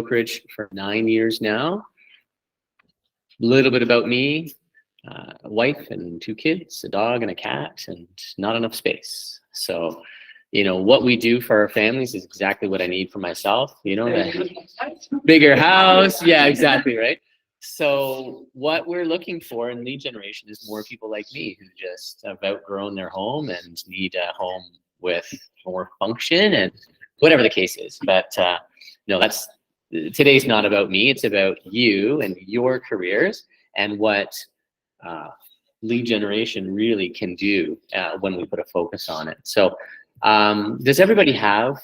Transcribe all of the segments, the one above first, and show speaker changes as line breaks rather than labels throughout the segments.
brokerage for 9 years now. A little bit about me, a wife and 2 kids, a dog and a cat, and not enough space. So, what we do for our families is exactly what I need for myself, a bigger house. Yeah, exactly, right? So what we're looking for in lead generation is more people like me who just have outgrown their home and need a home with more function and whatever the case is. But no, today's not about me. It's about you and your careers and what lead generation really can do when we put a focus on it. So does everybody have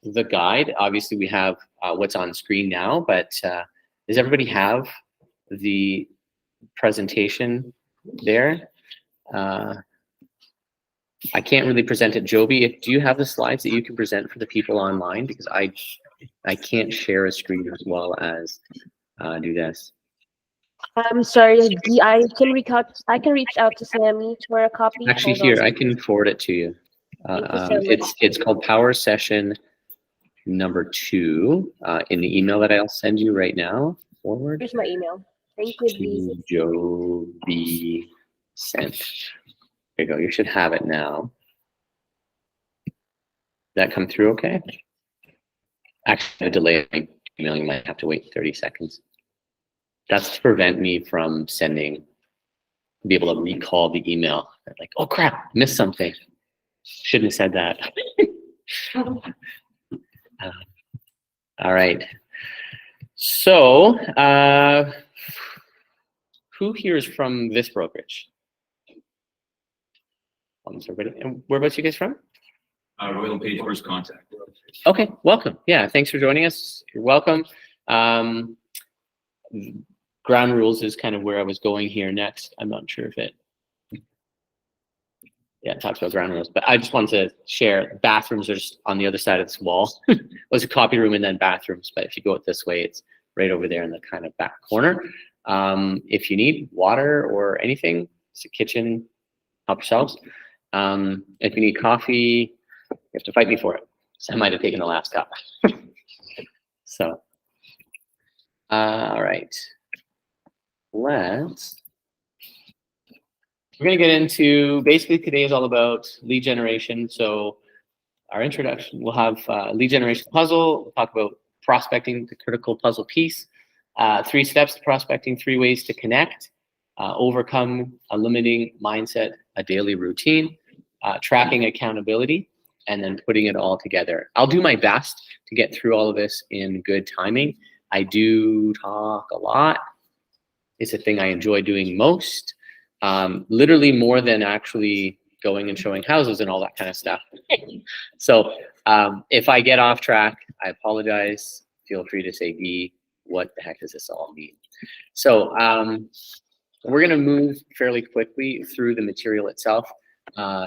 the guide? Obviously we have what's on screen now, but does everybody have the presentation there? I can't really present it. Joby, do you have the slides that you can present for the people online? Because I can't share a screen as well as do this.
I'm sorry, I can reach out to Sammy for a copy.
Actually, here, I can forward it to you. It's called Power Session number 2 in the email that I'll send you right now. Forward.
Here's my email. Thank you,
Joby sent. There you go. You should have it now. Did that come through okay? Actually, a delay in emailing, you might have to wait 30 seconds. That's to prevent me from be able to recall the email. Like, oh crap, missed something. Shouldn't have said that. All right. So, who here is from this brokerage? Everybody. And whereabouts you guys from?
Royal Page First Contact.
Okay, welcome. Yeah, thanks for joining us. You're welcome. Ground rules is kind of where I was going here next. I'm not sure if it talks about ground rules, but I just wanted to share bathrooms are just on the other side of this wall. There's a copy room and then bathrooms, but if you go it this way, it's right over there in the kind of back corner. If you need water or anything, it's a kitchen, help yourselves. If you need coffee, you have to fight me for it. So I might have taken the last cup. So, all right. We're going to get into, basically today is all about lead generation. So our introduction, we'll have lead generation puzzle. We'll talk about prospecting, the critical puzzle piece. 3 steps to prospecting, 3 ways to connect, overcome a limiting mindset, a daily routine, tracking accountability, and then putting it all together. I'll do my best to get through all of this in good timing. I do talk a lot. It's a thing I enjoy doing most, literally more than actually going and showing houses and all that kind of stuff. So if I get off track, I apologize. Feel free to say, "B, what the heck does this all mean?" So we're going to move fairly quickly through the material itself.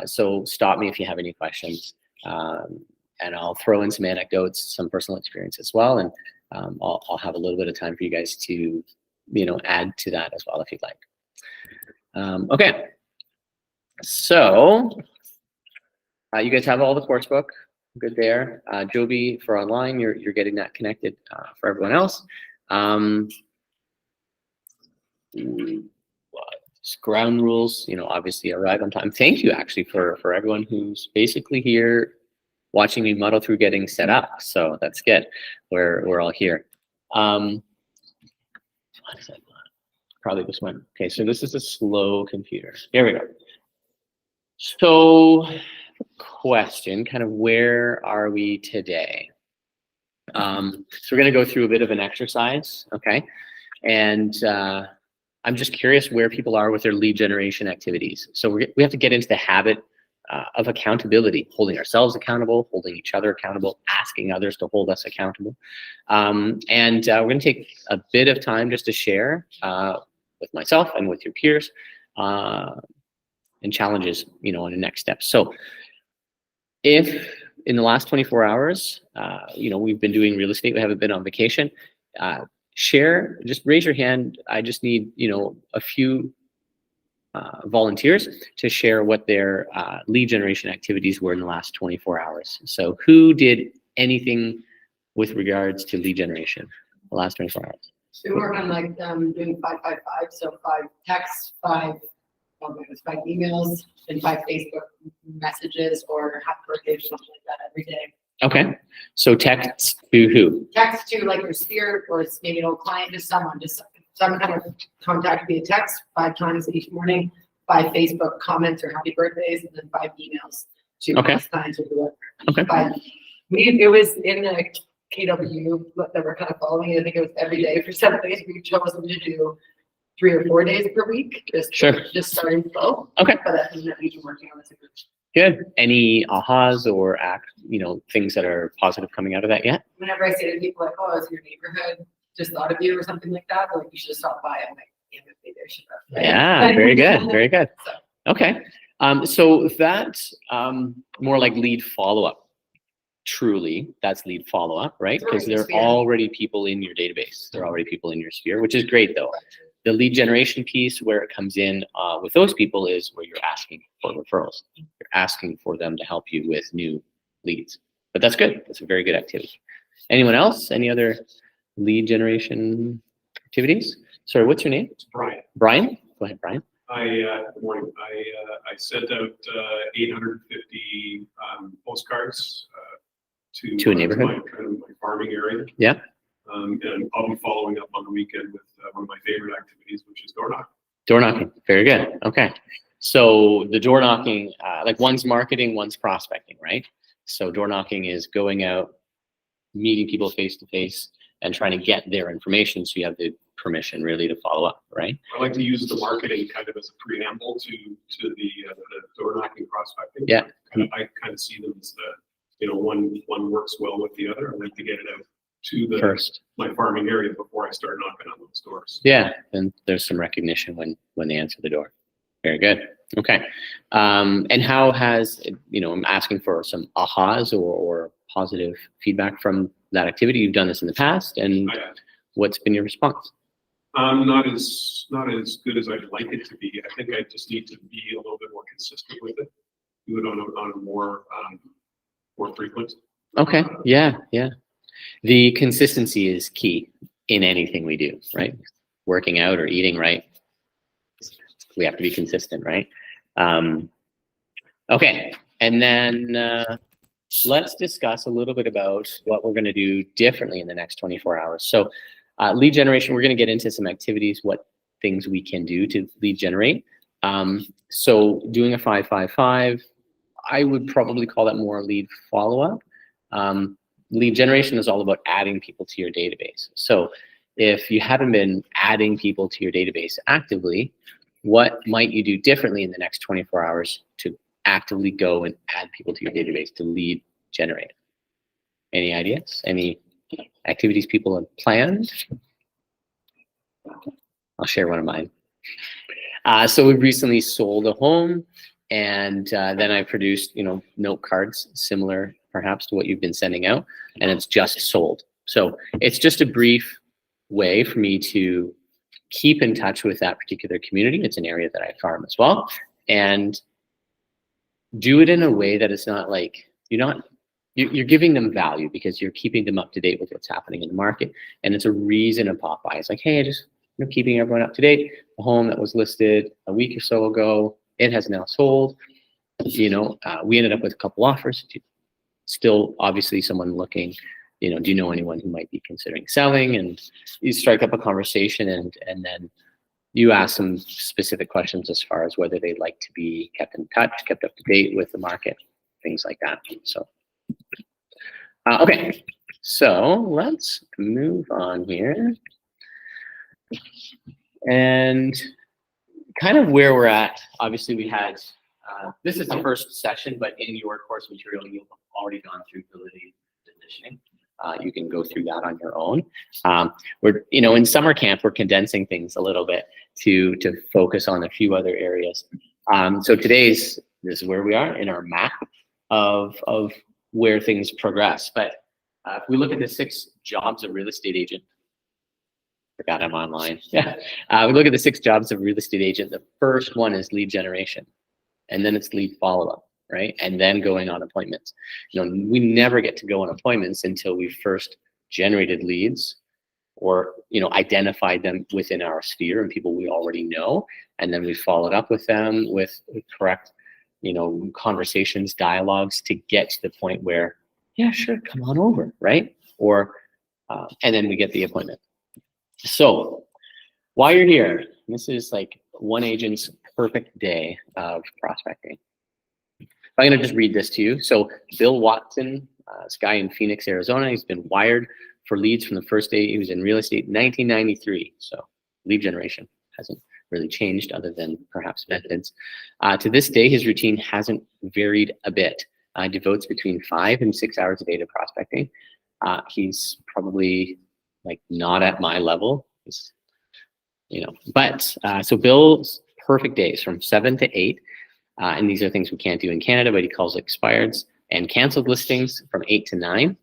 So stop me if you have any questions. And I'll throw in some anecdotes, some personal experience as well. And I'll have a little bit of time for you guys to, add to that as well if you'd like. Okay. So you guys have all the course book. Good there. Joby, for online, you're getting that connected for everyone else. Ground rules, obviously arrive on time. Thank you actually for everyone who's basically here watching me muddle through getting set up. So that's good. We're all here. Probably this one. Okay, so this is a slow computer. Here we go. So question, kind of where are we today? So we're going to go through a bit of an exercise, okay? And I'm just curious where people are with their lead generation activities. So we have to get into the habit of accountability, holding ourselves accountable, holding each other accountable, asking others to hold us accountable. And we're going to take a bit of time just to share with myself and with your peers and challenges, on the next step. So if in the last 24 hours, we've been doing real estate, we haven't been on vacation, share, just raise your hand. I just need, a few volunteers to share what their lead generation activities were in the last 24 hours. So who did anything with regards to lead generation the last 24 hours?
We work on like doing 555, so 5 texts, 5 emails, and 5 Facebook messages or happy birthday or something like that every day.
Okay. So texts to who?
Text to like your sphere or it's maybe an old client, just someone, just some kind of contact via text 5 times each morning, 5 Facebook comments or happy birthdays, and then 5 emails to past clients or whoever.
Okay.
It was in the KW that we're kind of following. I think it was every day for 7 days. We've chosen to do 3 or 4 days per week. Just starting slow.
Okay.
But that's something that we've been working on as a group.
Good. Any ahas or things that are positive coming out of that yet?
Whenever I say to people like, "Oh, is your neighborhood just thought of you or something like that?" Or like, "You should stop by." I'm like, "Damn it, maybe I should have." Right?
Yeah, very good. Very good.
So.
Okay. So that's more like lead follow-up. Truly, that's lead follow-up, right? Because there are already people in your database. There are already people in your sphere, which is great though. The lead generation piece where it comes in with those people is where you're asking for referrals. You're asking for them to help you with new leads. But that's good. That's a very good activity. Anyone else? Any other lead generation activities? Sorry, what's your name?
It's Brian.
Brian? Go ahead, Brian.
Good morning. I sent out 850 postcards
To a neighborhood?
my farming area.
Yeah.
And I'll be following up on the weekend with one of my favorite activities, which is door knocking.
Door knocking. Very good. Okay. So the door knocking, like one's marketing, one's prospecting, right? So door knocking is going out, meeting people face to face and trying to get their information so you have the permission really to follow up, right?
I like to use the marketing kind of as a preamble to the door knocking prospecting.
Yeah.
I kind of see them as one works well with the other. I like to get it out to
First.
my farming area before I start knocking on those doors.
Yeah, and there's some recognition when they answer the door. Very good. Okay. And how has, I'm asking for some ahas or positive feedback from that activity. You've done this in the past, and what's been your response?
Not as good as I'd like it to be. I think I just need to be a little bit more consistent with it. Do it on a more frequent.
Okay. Yeah. The consistency is key in anything we do, right? Working out or eating right. We have to be consistent, right? Okay. And then let's discuss a little bit about what we're going to do differently in the next 24 hours. So lead generation, we're going to get into some activities, what things we can do to lead generate. So doing a 555, I would probably call that more lead follow-up. Lead generation is all about adding people to your database. So if you haven't been adding people to your database actively, what might you do differently in the next 24 hours to actively go and add people to your database to lead generate? Any ideas? Any activities people have planned? I'll share one of mine. So we've recently sold a home, and then I produced, note cards similar perhaps to what you've been sending out, and it's just sold. So it's just a brief way for me to keep in touch with that particular community. It's an area that I farm as well, and do it in a way that it's not like you're giving them value because you're keeping them up to date with what's happening in the market, and it's a reason to pop by. It's like, hey, I just keeping everyone up to date. A home that was listed a week or so ago, it has now sold. We ended up with a couple offers. Still, obviously, someone looking. Do you know anyone who might be considering selling? And you strike up a conversation, and then you ask some specific questions as far as whether they'd like to be kept in touch, kept up to date with the market, things like that. So, okay, so let's move on here. And kind of where we're at, obviously we had, this is the first session, but in your course material, you've already gone through validity positioning. You can go through that on your own. We're, in summer camp, we're condensing things a little bit to focus on a few other areas. So this is where we are in our map of where things progress. But if we look at the 6 jobs of real estate agent, forgot I'm online. Yeah, we look at the 6 jobs of real estate agent. The first one is lead generation, and then it's lead follow-up, right? And then going on appointments. We never get to go on appointments until we first generated leads or, identified them within our sphere and people we already know. And then we followed up with them with correct, conversations, dialogues to get to the point where, yeah, sure, come on over, right? Or, and then we get the appointment. So while you're here, this is like one agent's perfect day of prospecting. I'm going to just read this to you. So Bill Watson, this guy in Phoenix, Arizona, he's been wired for leads from the first day he was in real estate in 1993. So lead generation hasn't really changed other than perhaps methods. To this day, his routine hasn't varied a bit. Devotes between 5 and 6 hours a day to prospecting. He's probably like not at my level. He's, so Bill's perfect days from 7 to 8. And these are things we can't do in Canada, but he calls expireds and canceled listings from 8 to 9.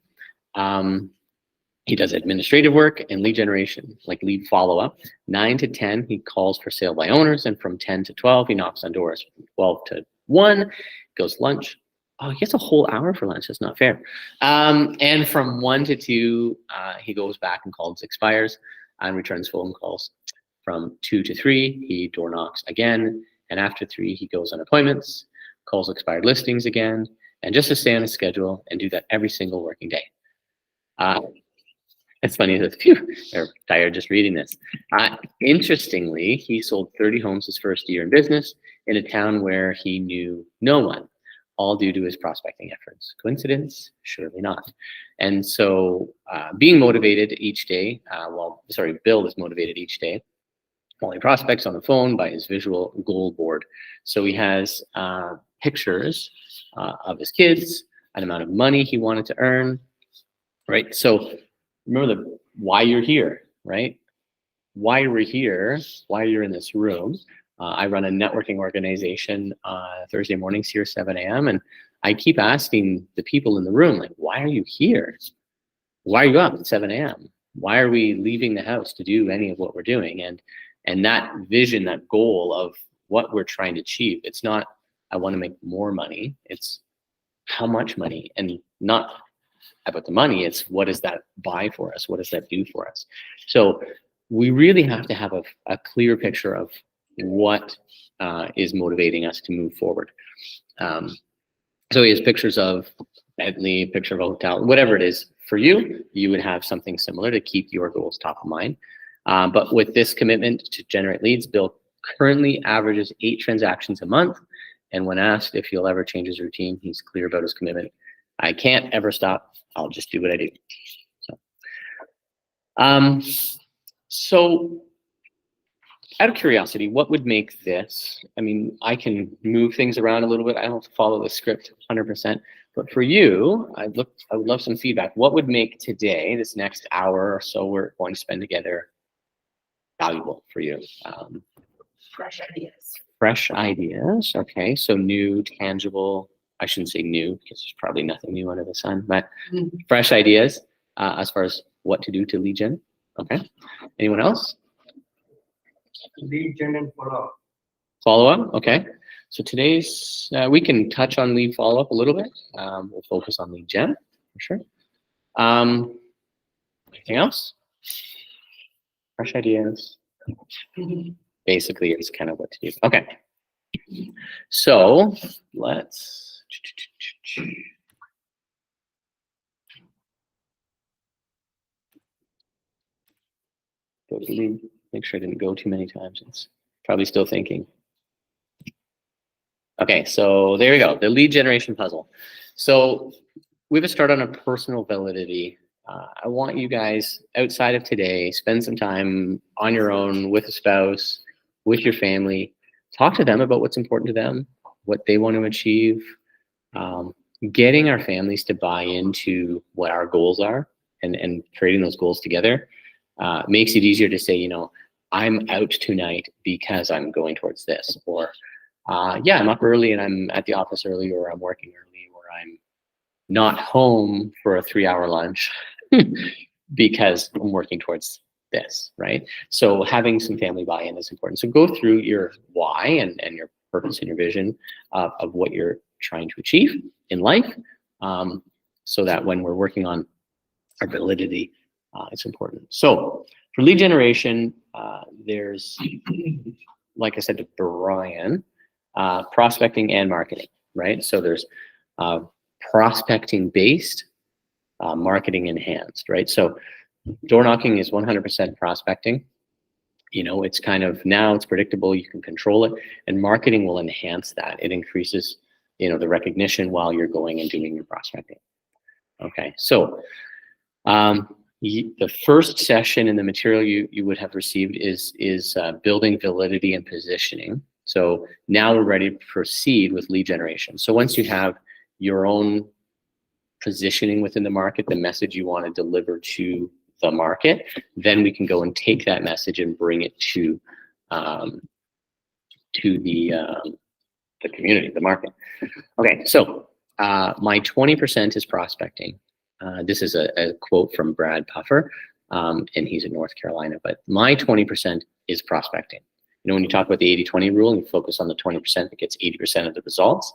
He does administrative work and lead generation, like lead follow-up. 9 to 10, he calls for sale by owners, and from 10 to 12, he knocks on doors. From 12 to 1, goes lunch. Oh, he gets a whole hour for lunch. That's not fair. And from 1 to 2, he goes back and calls expires and returns phone calls. From 2 to 3, he door knocks again. And after 3, he goes on appointments, calls expired listings again, and just to stay on his schedule and do that every single working day. It's funny that they're tired just reading this. Interestingly, he sold 30 homes his first year in business in a town where he knew no one, all due to his prospecting efforts. Coincidence? Surely not. And so being motivated each day, Bill is motivated each day while he prospects on the phone by his visual goal board. So he has pictures of his kids, an amount of money he wanted to earn, right? So remember why you're here, right? Why we're here, why you're in this room. I run a networking organization Thursday mornings here, 7 a.m. And I keep asking the people in the room, like, why are you here? Why are you up at 7 a.m.? Why are we leaving the house to do any of what we're doing? And that vision, that goal of what we're trying to achieve, it's not, I want to make more money. It's how much money, and not about the money. It's what does that buy for us? What does that do for us? So we really have to have a clear picture of what is motivating us to move forward. So he has pictures of Bentley, picture of a hotel, whatever it is for you, you would have something similar to keep your goals top of mind. But with this commitment to generate leads, Bill currently averages 8 transactions a month. And when asked if he'll ever change his routine, he's clear about his commitment. I can't ever stop. I'll just do what I do. So out of curiosity, what would make this? I mean, I can move things around a little bit. I don't have to follow the script 100%. But for you, I would love some feedback. What would make today, this next hour or so we're going to spend together, valuable for you?
Fresh ideas.
Fresh ideas. Okay, so new, tangible. I shouldn't say new because there's probably nothing new under the sun, but fresh ideas as far as what to do to lead gen. Okay. Anyone else?
Lead gen and follow-up.
Follow-up. Okay. So today's, we can touch on lead follow-up a little bit. We'll focus on lead gen for sure. Anything else? Fresh ideas. Basically, it's kind of what to do. Okay. So let's go to lead. Make sure I didn't go too many times. It's probably still thinking. Okay, so there we go. The lead generation puzzle. So we have a start on a personal validity. I want you guys outside of today, spend some time on your own with a spouse, with your family. Talk to them about what's important to them, what they want to achieve. Getting our families to buy into what our goals are and creating those goals together makes it easier to say, you know, I'm out tonight because I'm going towards this, or yeah, I'm up early and I'm at the office early, or I'm working early, or I'm not home for a 3-hour lunch because I'm working towards this, right? So having some family buy-in is important. So go through your why and your purpose and your vision of what you're trying to achieve in life, so that when we're working on our validity, it's important. So for lead generation, there's, like I said to Brian, prospecting and marketing, right? So there's prospecting based, marketing enhanced, right? So door knocking is 100% prospecting. You know, it's kind of, now it's predictable, you can control it, and marketing will enhance that. It increases, you know, the recognition while you're going and doing your prospecting. Okay, so the first session in the material you would have received is building validity and positioning. So now we're ready to proceed with lead generation. So once you have your own positioning within the market, the message you want to deliver to the market, then we can go and take that message and bring it to the community, the market. Okay, so my 20% is prospecting. This is a quote from Brad Puffer, and he's in North Carolina, but my 20% is prospecting. You know, when you talk about the 80-20 rule and you focus on the 20% that gets 80% of the results,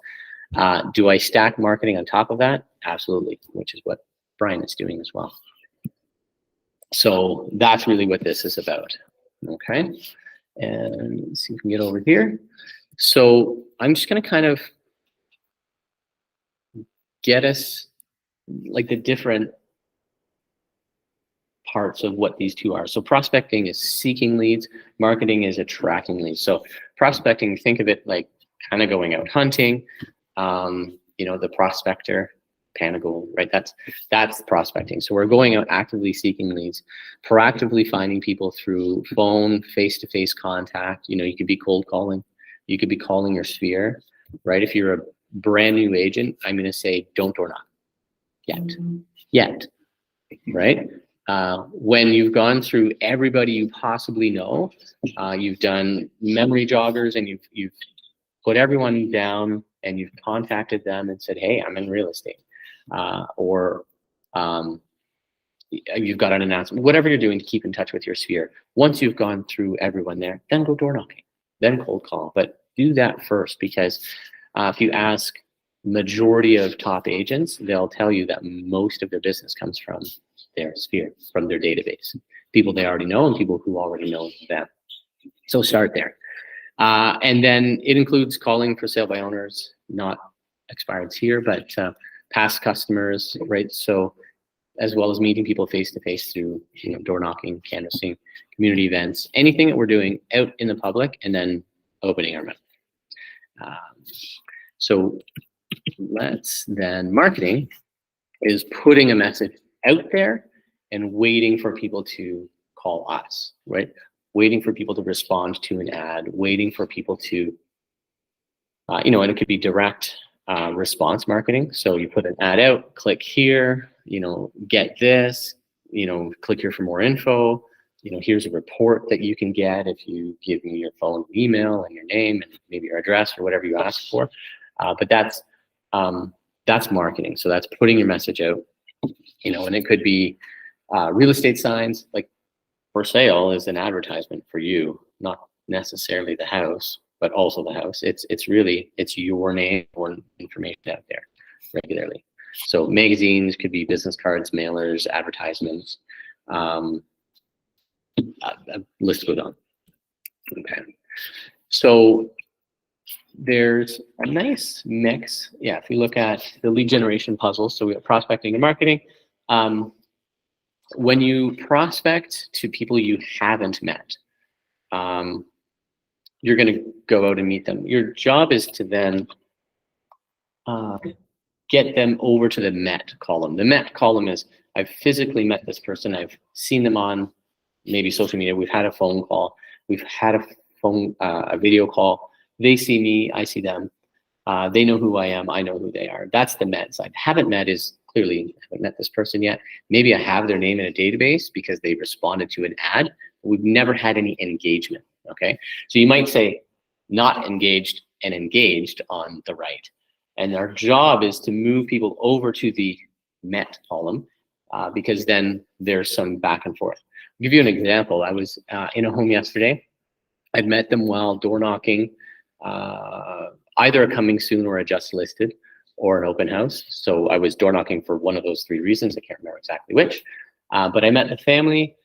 do I stack marketing on top of that? Absolutely, which is what Brian is doing as well. So that's really what this is about, okay? And let's see if we can get over here. So I'm just gonna kind of get us like the different parts of what these two are. So prospecting is seeking leads, marketing is attracting leads. So prospecting, think of it like kind of going out hunting, you know, the prospector, Panagold, right? That's prospecting. So we're going out actively seeking leads, proactively finding people through phone, face-to-face contact. You know, you could be cold calling, you could be calling your sphere, right? If you're a brand new agent, I'm going to say don't door knock yet, right? When you've gone through everybody you possibly know, you've done memory joggers and you've put everyone down and you've contacted them and said, hey, I'm in real estate. Or you've got an announcement, whatever you're doing to keep in touch with your sphere. Once you've gone through everyone there, then go door knocking, then cold call. But do that first, because if you ask majority of top agents, they'll tell you that most of their business comes from their sphere, from their database, people they already know and people who already know them. So start there. And then it includes calling for sale by owners, not expireds here, but past customers, right? So as well as meeting people face-to-face through, you know, door knocking, canvassing, community events, anything that we're doing out in the public, and then opening our mouth. So let's then, marketing is putting a message out there and waiting for people to call us, right? Waiting for people to respond to an ad, waiting for people to, you know, and it could be direct response marketing. So you put an ad out, click here, you know, get this, you know, click here for more info. You know, here's a report that you can get if you give me your phone, email, and your name, and maybe your address or whatever you ask for. But that's marketing. So that's putting your message out, you know, and it could be real estate signs, like for sale is an advertisement for you, not necessarily the house, but also the house. It's really, it's your name or information out there regularly. So magazines could be business cards, mailers, advertisements. List goes on. Okay. So there's a nice mix. Yeah, if you look at the lead generation puzzle, so we have prospecting and marketing. When you prospect to people you haven't met, you're going to go out and meet them. Your job is to then get them over to the met column. The met column is, I've physically met this person. I've seen them on maybe social media. We've had a phone call. We've had a video call. They see me, I see them. They know who I am, I know who they are. That's the met side. Haven't met is clearly, haven't met this person yet. Maybe I have their name in a database because they responded to an ad. We've never had any engagement, okay? So you might say not engaged and engaged on the right. And our job is to move people over to the met column because then there's some back and forth. I'll give you an example. I was in a home yesterday. I'd met them while door knocking. either a coming soon or a just listed or an open house. So I was door knocking for one of those three reasons. I can't remember exactly which, but I met the family.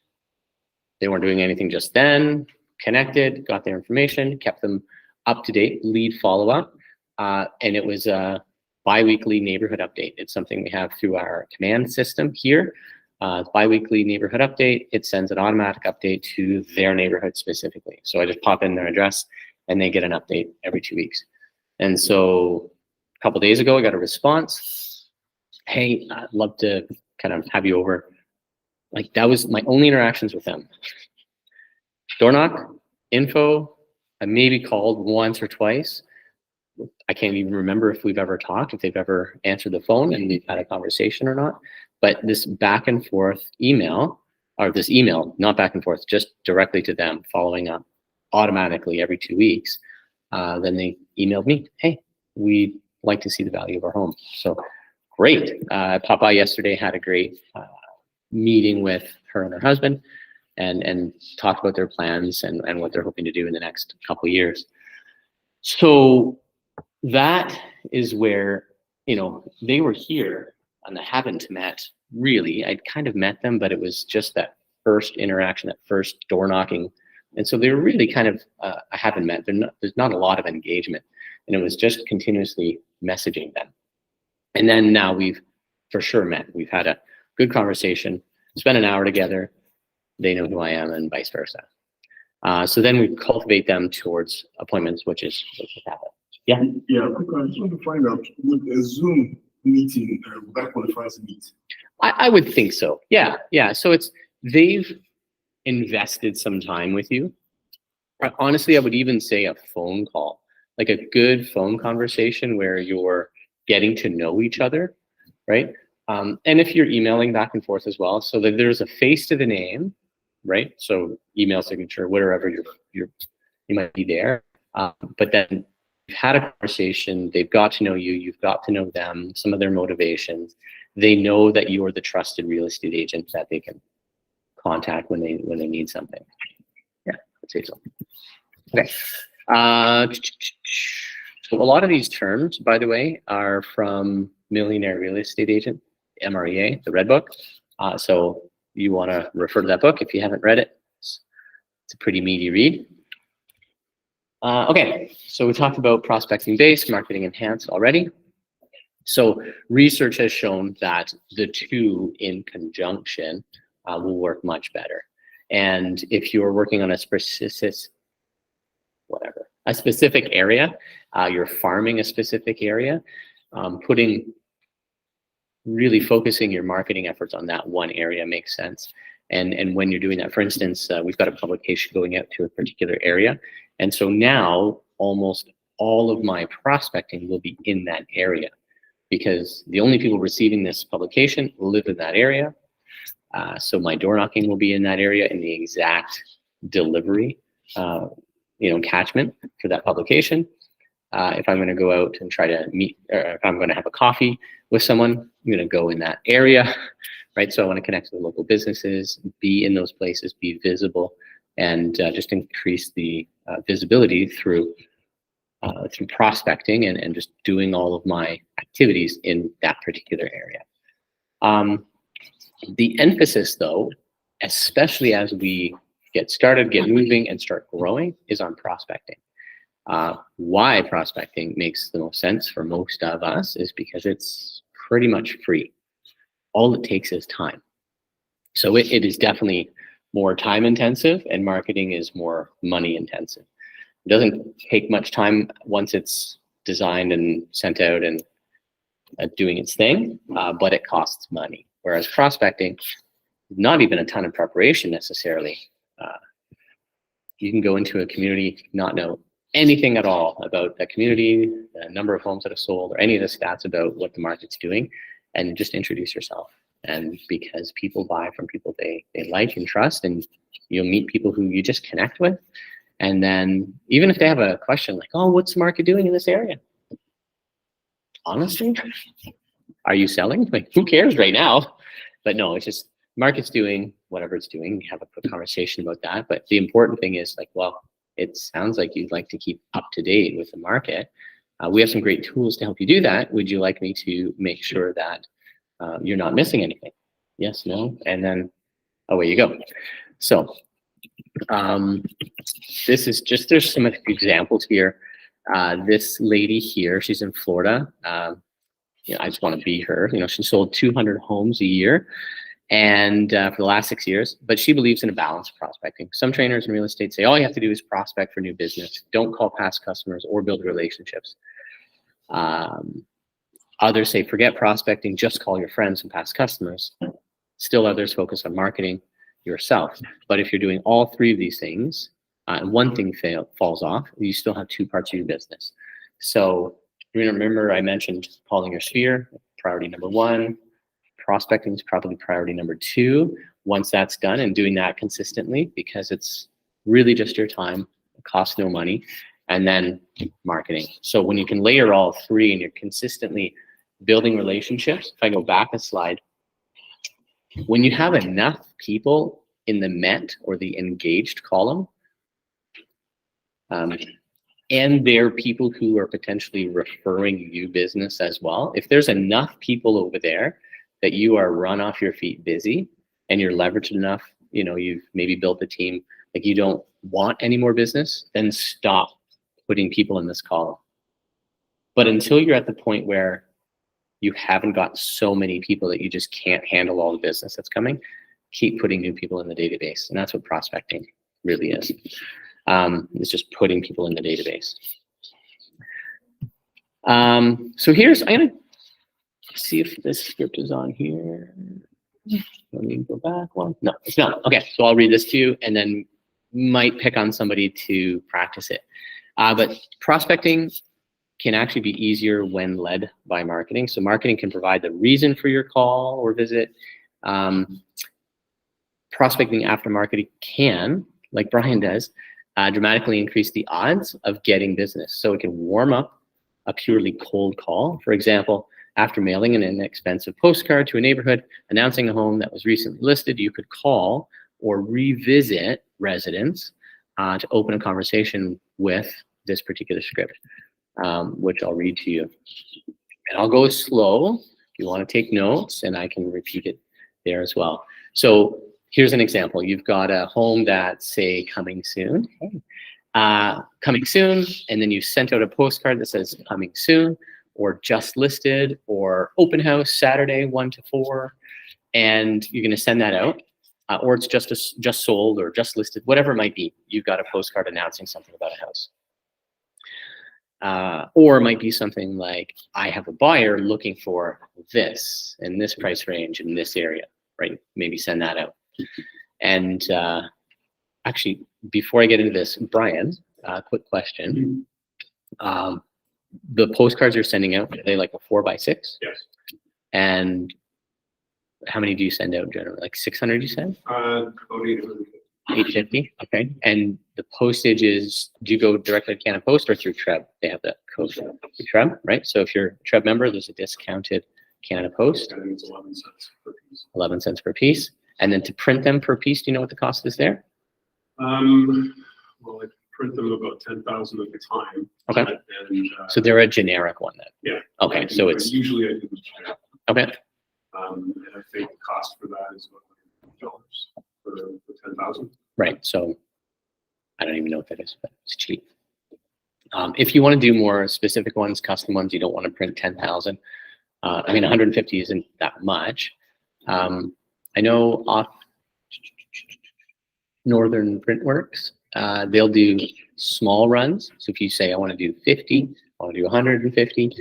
They weren't doing anything just then, connected, got their information, kept them up to date, lead follow-up. And it was a bi-weekly neighborhood update. It's something we have through our command system here. Bi-weekly neighborhood update. It sends an automatic update to their neighborhood specifically. So I just pop in their address and they get an update every 2 weeks. And so a couple days ago, I got a response. Hey, I'd love to kind of have you over. Like, that was my only interactions with them. Door knock, info. I maybe called once or twice. I can't even remember if we've ever talked, if they've ever answered the phone and we've had a conversation or not. But this back and forth email, or this email, not back and forth, just directly to them, following up automatically every 2 weeks. Then they emailed me, hey, we'd like to see the value of our home. So great. I popped by yesterday, had a great meeting with her and her husband and talked about their plans and what they're hoping to do in the next couple of years. So that is where, you know, they were here and I haven't met really. I'd kind of met them, but it was just that first interaction, that first door knocking. And so they were really kind of, I haven't met, there's not a lot of engagement. And it was just continuously messaging them. And then now we've for sure met. We've had a good conversation, spent an hour together. They know who I am and vice versa. So then we cultivate them towards appointments, which is what happened. Yeah.
Yeah, quick, I just want to find out, would a Zoom meeting, would that qualify as a meet?
I would think so. Yeah. So they've invested some time with you. Honestly, I would even say a phone call, like a good phone conversation where you're getting to know each other, right? And if you're emailing back and forth as well, so that there's a face to the name, right? So email signature, wherever you might be there. But then you've had a conversation, they've got to know you, you've got to know them, some of their motivations. They know that you are the trusted real estate agent that they can contact when they need something. Yeah, I'd say so. Okay. So a lot of these terms, by the way, are from Millionaire Real Estate Agent, MREA, the Red Book. So you want to refer to that book if you haven't read it. It's a pretty meaty read. Okay, so we talked about prospecting base, marketing enhanced already. So research has shown that the two in conjunction will work much better. And if you're working on a specific area, you're farming a specific area, really focusing your marketing efforts on that one area makes sense. And when you're doing that, for instance, we've got a publication going out to a particular area. And so now almost all of my prospecting will be in that area because the only people receiving this publication live in that area. So my door knocking will be in that area in the exact delivery, catchment for that publication. If I'm going to go out and try to meet, or if I'm going to have a coffee with someone, I'm going to go in that area, right? So I want to connect with local businesses, be in those places, be visible, and just increase the visibility through prospecting and just doing all of my activities in that particular area. The emphasis, though, especially as we get started, get moving, and start growing, is on prospecting. Why prospecting makes the most sense for most of us is because it's pretty much free. All it takes is time. So it is definitely more time intensive and marketing is more money intensive. It doesn't take much time once it's designed and sent out and doing its thing, but it costs money. Whereas prospecting, not even a ton of preparation necessarily. You can go into a community, not know anything at all about that community, the number of homes that have sold, or any of the stats about what the market's doing, and just introduce yourself. And because people buy from people they like and trust, and you'll meet people who you just connect with. And then even if they have a question like, oh, what's the market doing in this area? Honestly, are you selling? Like, who cares right now? But no, it's just market's doing whatever it's doing. Have a quick conversation about that. But the important thing is like, well, it sounds like you'd like to keep up to date with the market. We have some great tools to help you do that. Would you like me to make sure that you're not missing anything? Yes, no, and then away you go. So this is just, there's some examples here. This lady here, she's in Florida. I just want to be her. She sold 200 homes a year, and for the last 6 years. But she believes in a balanced prospecting. Some trainers in real estate say all you have to do is prospect for new business. Don't call past customers or build relationships. Others say forget prospecting, just call your friends and past customers. Still others focus on marketing yourself. But if you're doing all three of these things, and one thing falls off, you still have two parts of your business. So remember I mentioned calling your sphere, priority number 1. Prospecting is probably priority number 2. Once that's done, and doing that consistently, because it's really just your time, it costs no money, and then marketing. So when you can layer all three and you're consistently building relationships, if I go back a slide, when you have enough people in the met or the engaged column, and they're people who are potentially referring you business as well, if there's enough people over there that you are run off your feet busy and you're leveraged enough, you've maybe built a team, like you don't want any more business, then stop putting people in this column. But until you're at the point where you haven't got so many people that you just can't handle all the business that's coming, keep putting new people in the database. And that's what prospecting really is. It's just putting people in the database. So here's, I'm gonna see if this script is on here. Let me go back one. No, it's not. Okay, so I'll read this to you and then might pick on somebody to practice it. But prospecting can actually be easier when led by marketing. So marketing can provide the reason for your call or visit. Prospecting after marketing can, like Brian does, dramatically increase the odds of getting business. So it can warm up a purely cold call. For example, after mailing an inexpensive postcard to a neighborhood announcing a home that was recently listed, you could call or revisit residents to open a conversation with this particular script, which I'll read to you. And I'll go slow if you want to take notes, and I can repeat it there as well. So here's an example. You've got a home that's, say, coming soon. Coming soon, and then you sent out a postcard that says coming soon, or just listed, or open house Saturday 1 to 4, and you're going to send that out, or it's just sold or just listed, whatever it might be. You've got a postcard announcing something about a house. Or it might be something like, I have a buyer looking for this in this price range in this area, right? Maybe send that out. And actually, before I get into this, Brian, quick question. The postcards you're sending out, are they like a 4x6?
Yes.
And how many do you send out generally? Like 600 you send?
About 850.
850, okay. And the postage is, do you go directly to Canada Post or through Treb? They have that code through Treb, right? So if you're a Treb member, there's a discounted Canada Post.
And it's 11 cents per piece. 11
cents per piece. And then to print them per piece, do you know what the cost is there?
Well, I print them about 10,000 at the time.
Okay.
And,
so they're a generic one then?
Yeah.
Okay, so it's,
usually I do.
okay.
And I think the cost for that is about $100 for 10,000.
Right, so I don't even know what that is, but it's cheap. If you want to do more specific ones, custom ones, you don't want to print 10,000. I mean, 150 isn't that much. I know off Northern Printworks, they'll do small runs. So if you say, I want to do 50, I want to do 150,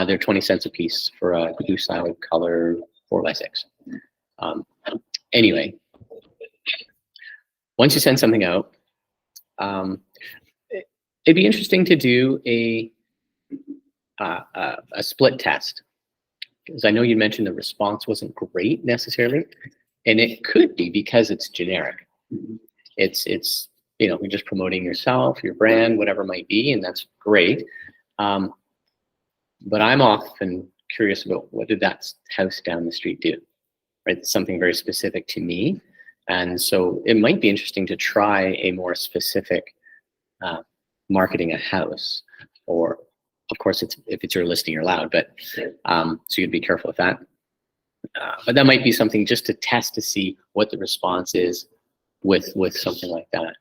they're 20 cents a piece for a two-sided color 4x6. Anyway, once you send something out, it'd be interesting to do a split test, because I know you mentioned the response wasn't great necessarily, and it could be because it's generic. It's you're just promoting yourself, your brand, whatever it might be, and that's great. But I'm often curious about, what did that house down the street do? Right, it's something very specific to me. And so it might be interesting to try a more specific marketing a house, or Of course, if it's your listing, you're allowed, but so you'd be careful with that. But that might be something just to test to see what the response is with something like that.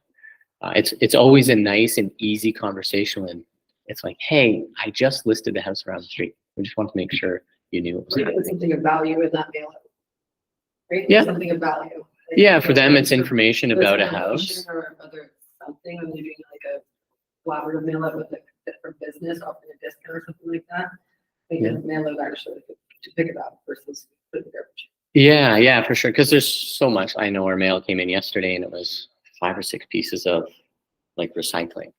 It's always a nice and easy conversation when it's like, hey, I just listed the house around the street. We just want to make sure you knew it was
Put
happening.
something of value in that mail. Right?
Yeah.
Something of value.
Yeah, for them, it's information about a
Information
house.
Or other something, when you're doing like a collaborative mail out with a different business, offering a discount or something like that. They can mail out actually to pick it up versus put the garbage.
Yeah, for sure. Because there's so much. I know our mail came in yesterday, and it was 5 or 6 pieces of like recycling.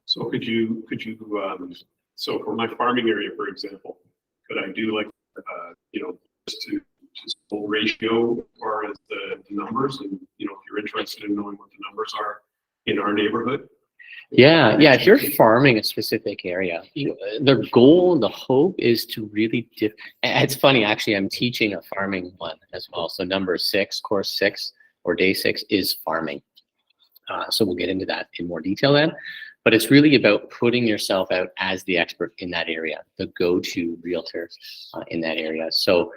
So could you, so for my farming area, for example, could I do like, just to full ratio as far as the numbers and, if you're interested in knowing what the numbers are in our neighborhood?
Yeah. If you're farming a specific area, the goal, the hope is to really it's funny, actually, I'm teaching a farming one as well. So number 6, course 6 or day 6 is farming. So we'll get into that in more detail then. But it's really about putting yourself out as the expert in that area, the go-to realtor in that area. So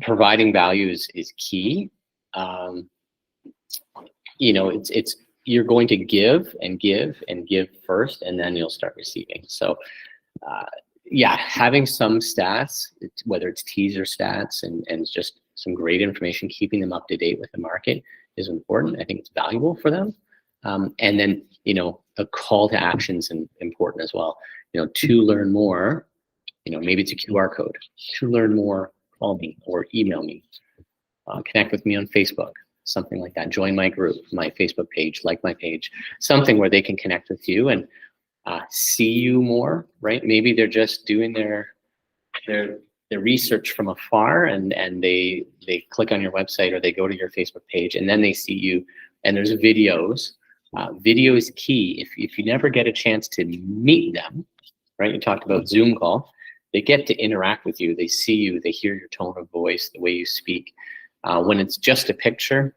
providing value is key. It's you're going to give and give and give first, and then you'll start receiving. So having some stats, whether it's teaser stats and just some great information, keeping them up to date with the market is important. I think it's valuable for them. And then, a call to action is important as well. To learn more, maybe it's a QR code. To learn more, call me or email me. Connect with me on Facebook, something like that. Join my group, my Facebook page, like my page, something where they can connect with you and see you more, right? Maybe they're just doing their research from afar and they click on your website or they go to your Facebook page and then they see you and there's videos. Video is key. If you never get a chance to meet them, right? You talked about Zoom call. They get to interact with you. They see you. They hear your tone of voice, the way you speak. When it's just a picture,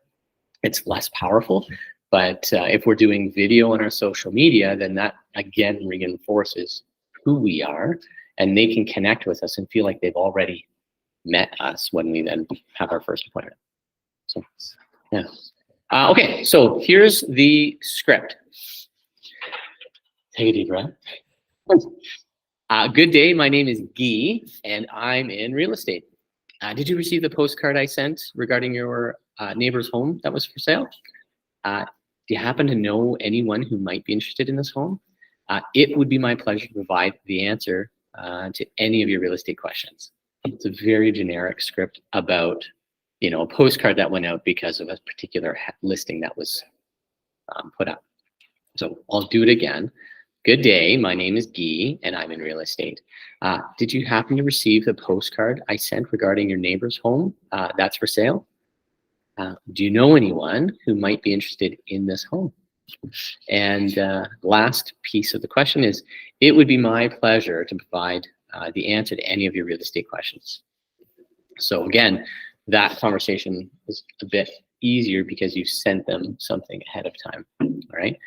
it's less powerful. But if we're doing video on our social media, then that again reinforces who we are, and they can connect with us and feel like they've already met us when we then have our first appointment. So, yeah. Okay, so here's the script. Take a deep breath. Good day, my name is Guy, and I'm in real estate. Did you receive the postcard I sent regarding your neighbor's home that was for sale? Do you happen to know anyone who might be interested in this home? It would be my pleasure to provide the answer to any of your real estate questions. It's a very generic script about a postcard that went out because of a particular listing that was put up. So I'll do it again. Good day, my name is Guy, and I'm in real estate. Did you happen to receive the postcard I sent regarding your neighbor's home that's for sale? Do you know anyone who might be interested in this home? And last piece of the question is, it would be my pleasure to provide the answer to any of your real estate questions. So again, that conversation is a bit easier because you sent them something ahead of time, all right?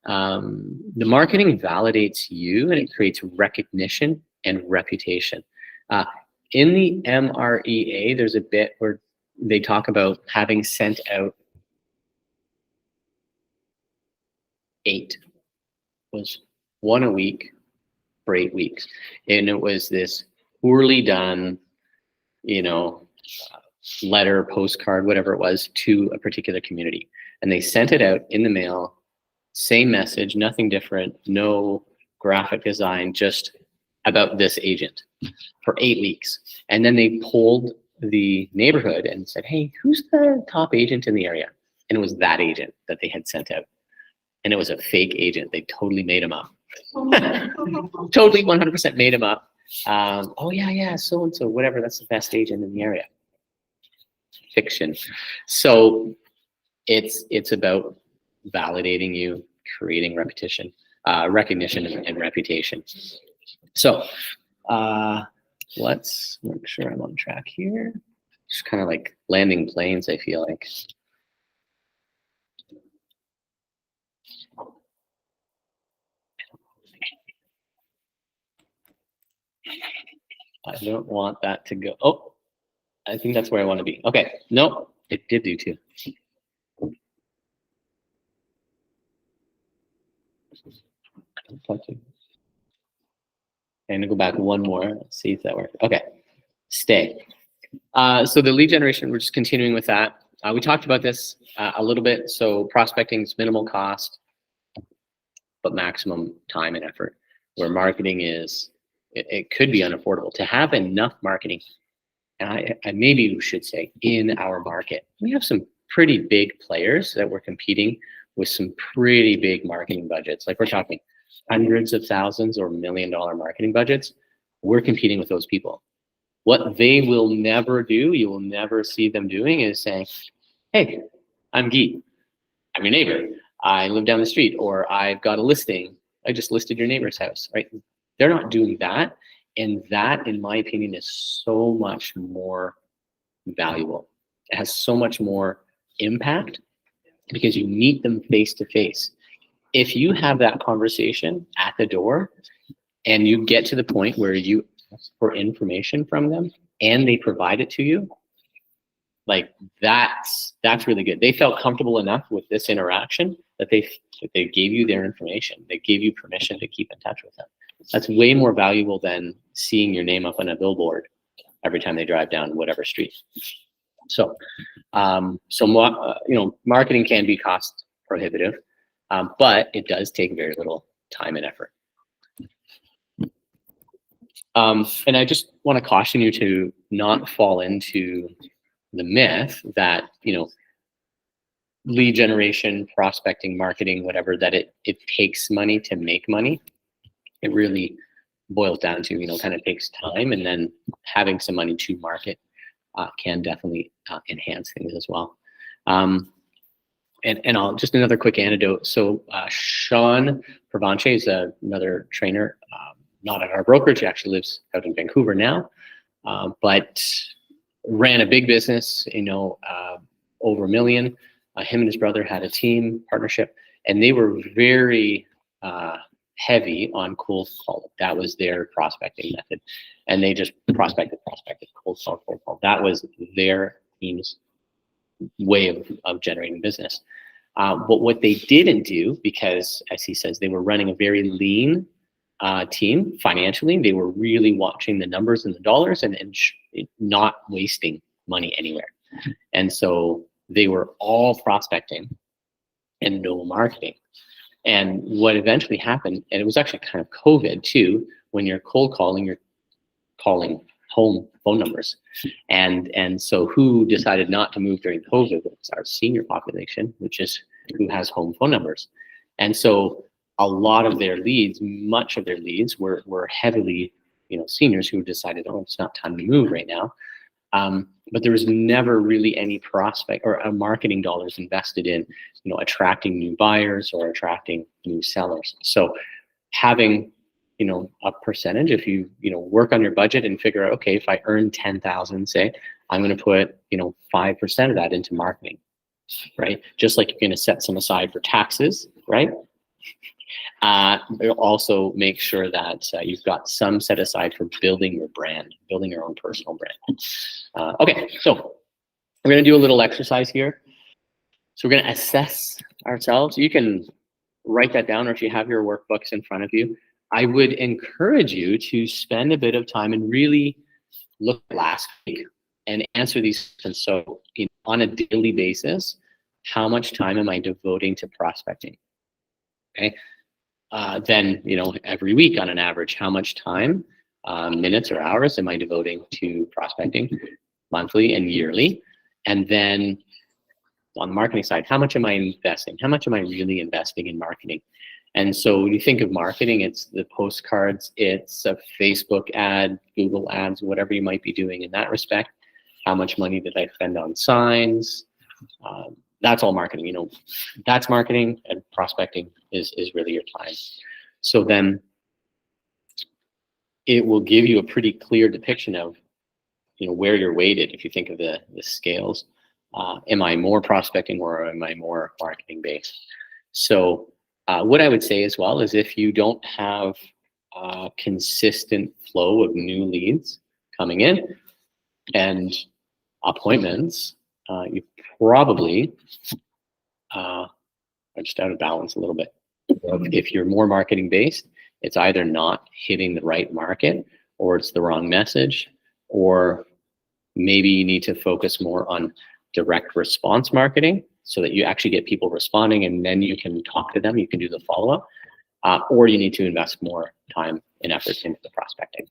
The marketing validates you and it creates recognition and reputation. In the MREA, there's a bit where they talk about having sent out 8. It was 1 a week for 8 weeks. And it was this poorly done, letter, postcard, whatever it was, to a particular community. And they sent it out in the mail, same message, nothing different, no graphic design, just about this agent for 8 weeks. And then they polled the neighborhood and said, hey, who's the top agent in the area? And it was that agent that they had sent out. And it was a fake agent. They totally made him up. Totally 100% made him up. Oh yeah, so-and-so, whatever, that's the best agent in the area. Fiction. So it's about validating you, creating repetition, recognition and reputation. So let's make sure I'm on track here. Just kind of like landing planes, I feel like. I don't want that to go. Oh, I think that's where I want to be. Okay, no, it did do too. And go back one more. Let's see if that works. Okay, stay. So the lead generation, we're just continuing with that. We talked about this a little bit. So prospecting is minimal cost, but maximum time and effort. Where marketing is, it could be unaffordable. To have enough marketing, and I maybe we should say in our market, we have some pretty big players that we're competing with some pretty big marketing budgets. Like we're talking hundreds of thousands or $1 million marketing budgets. We're competing with those people. What they will never do, you will never see them doing, is saying, hey, I'm Guy. I'm your neighbor. I live down the street, or I've got a listing. I just listed your neighbor's house, right? They're not doing that. And that, in my opinion, is so much more valuable. It has so much more impact because you meet them face to face. If you have that conversation at the door and you get to the point where you ask for information from them and they provide it to you, like that's really good. They felt comfortable enough with this interaction that they gave you their information. They gave you permission to keep in touch with them. That's way more valuable than seeing your name up on a billboard every time they drive down whatever street. So, marketing can be cost prohibitive, but it does take very little time and effort. And I just want to caution you to not fall into the myth that, lead generation, prospecting, marketing, whatever, that it takes money to make money. It really boils down to, kind of takes time, and then having some money to market can definitely enhance things as well. And I'll just another quick anecdote. So Sean Provenche is another trainer, not at our brokerage. He actually lives out in Vancouver now, but ran a big business, over $1 million. Him and his brother had a team partnership, and they were very heavy on cold call. That was their prospecting method, and they just prospected, cold call. That was their team's way of generating business. But what they didn't do, because as he says, they were running a very lean team financially, they were really watching the numbers and the dollars and not wasting money anywhere. And so they were all prospecting and no marketing. And what eventually happened, and it was actually kind of COVID too, when you're cold calling, you're calling home phone numbers. And so who decided not to move during COVID? It's our senior population, which is who has home phone numbers. And so a lot of their leads, much of their leads were heavily, seniors who decided, oh, it's not time to move right now. But there was never really any prospect or marketing dollars invested in, attracting new buyers or attracting new sellers. So having, a percentage, if you, work on your budget and figure out, okay, if I earn 10,000, say, I'm going to put, 5% of that into marketing, right? Just like you're going to set some aside for taxes, right? Also make sure that you've got some set aside for building your brand, building your own personal brand. Okay, so we're going to do a little exercise here. So we're going to assess ourselves. You can write that down, or if you have your workbooks in front of you, I would encourage you to spend a bit of time and really look at last week and answer these questions. So on a daily basis, how much time am I devoting to prospecting? Okay. Then, every week on an average, how much time, minutes or hours am I devoting to prospecting monthly and yearly? And then on the marketing side, how much am I investing? How much am I really investing in marketing? And so when you think of marketing, it's the postcards, it's a Facebook ad, Google ads, whatever you might be doing in that respect. How much money did I spend on signs? That's all marketing, that's marketing, and prospecting is really your time. So then it will give you a pretty clear depiction of, where you're weighted. If you think of the scales, am I more prospecting or am I more marketing based? So what I would say as well is if you don't have a consistent flow of new leads, coming in. And appointments, you probably are just out of balance a little bit. If you're more marketing based, it's either not hitting the right market, or it's the wrong message, or maybe you need to focus more on direct response marketing so that you actually get people responding and then you can talk to them, you can do the follow-up, or you need to invest more time and effort into the prospecting.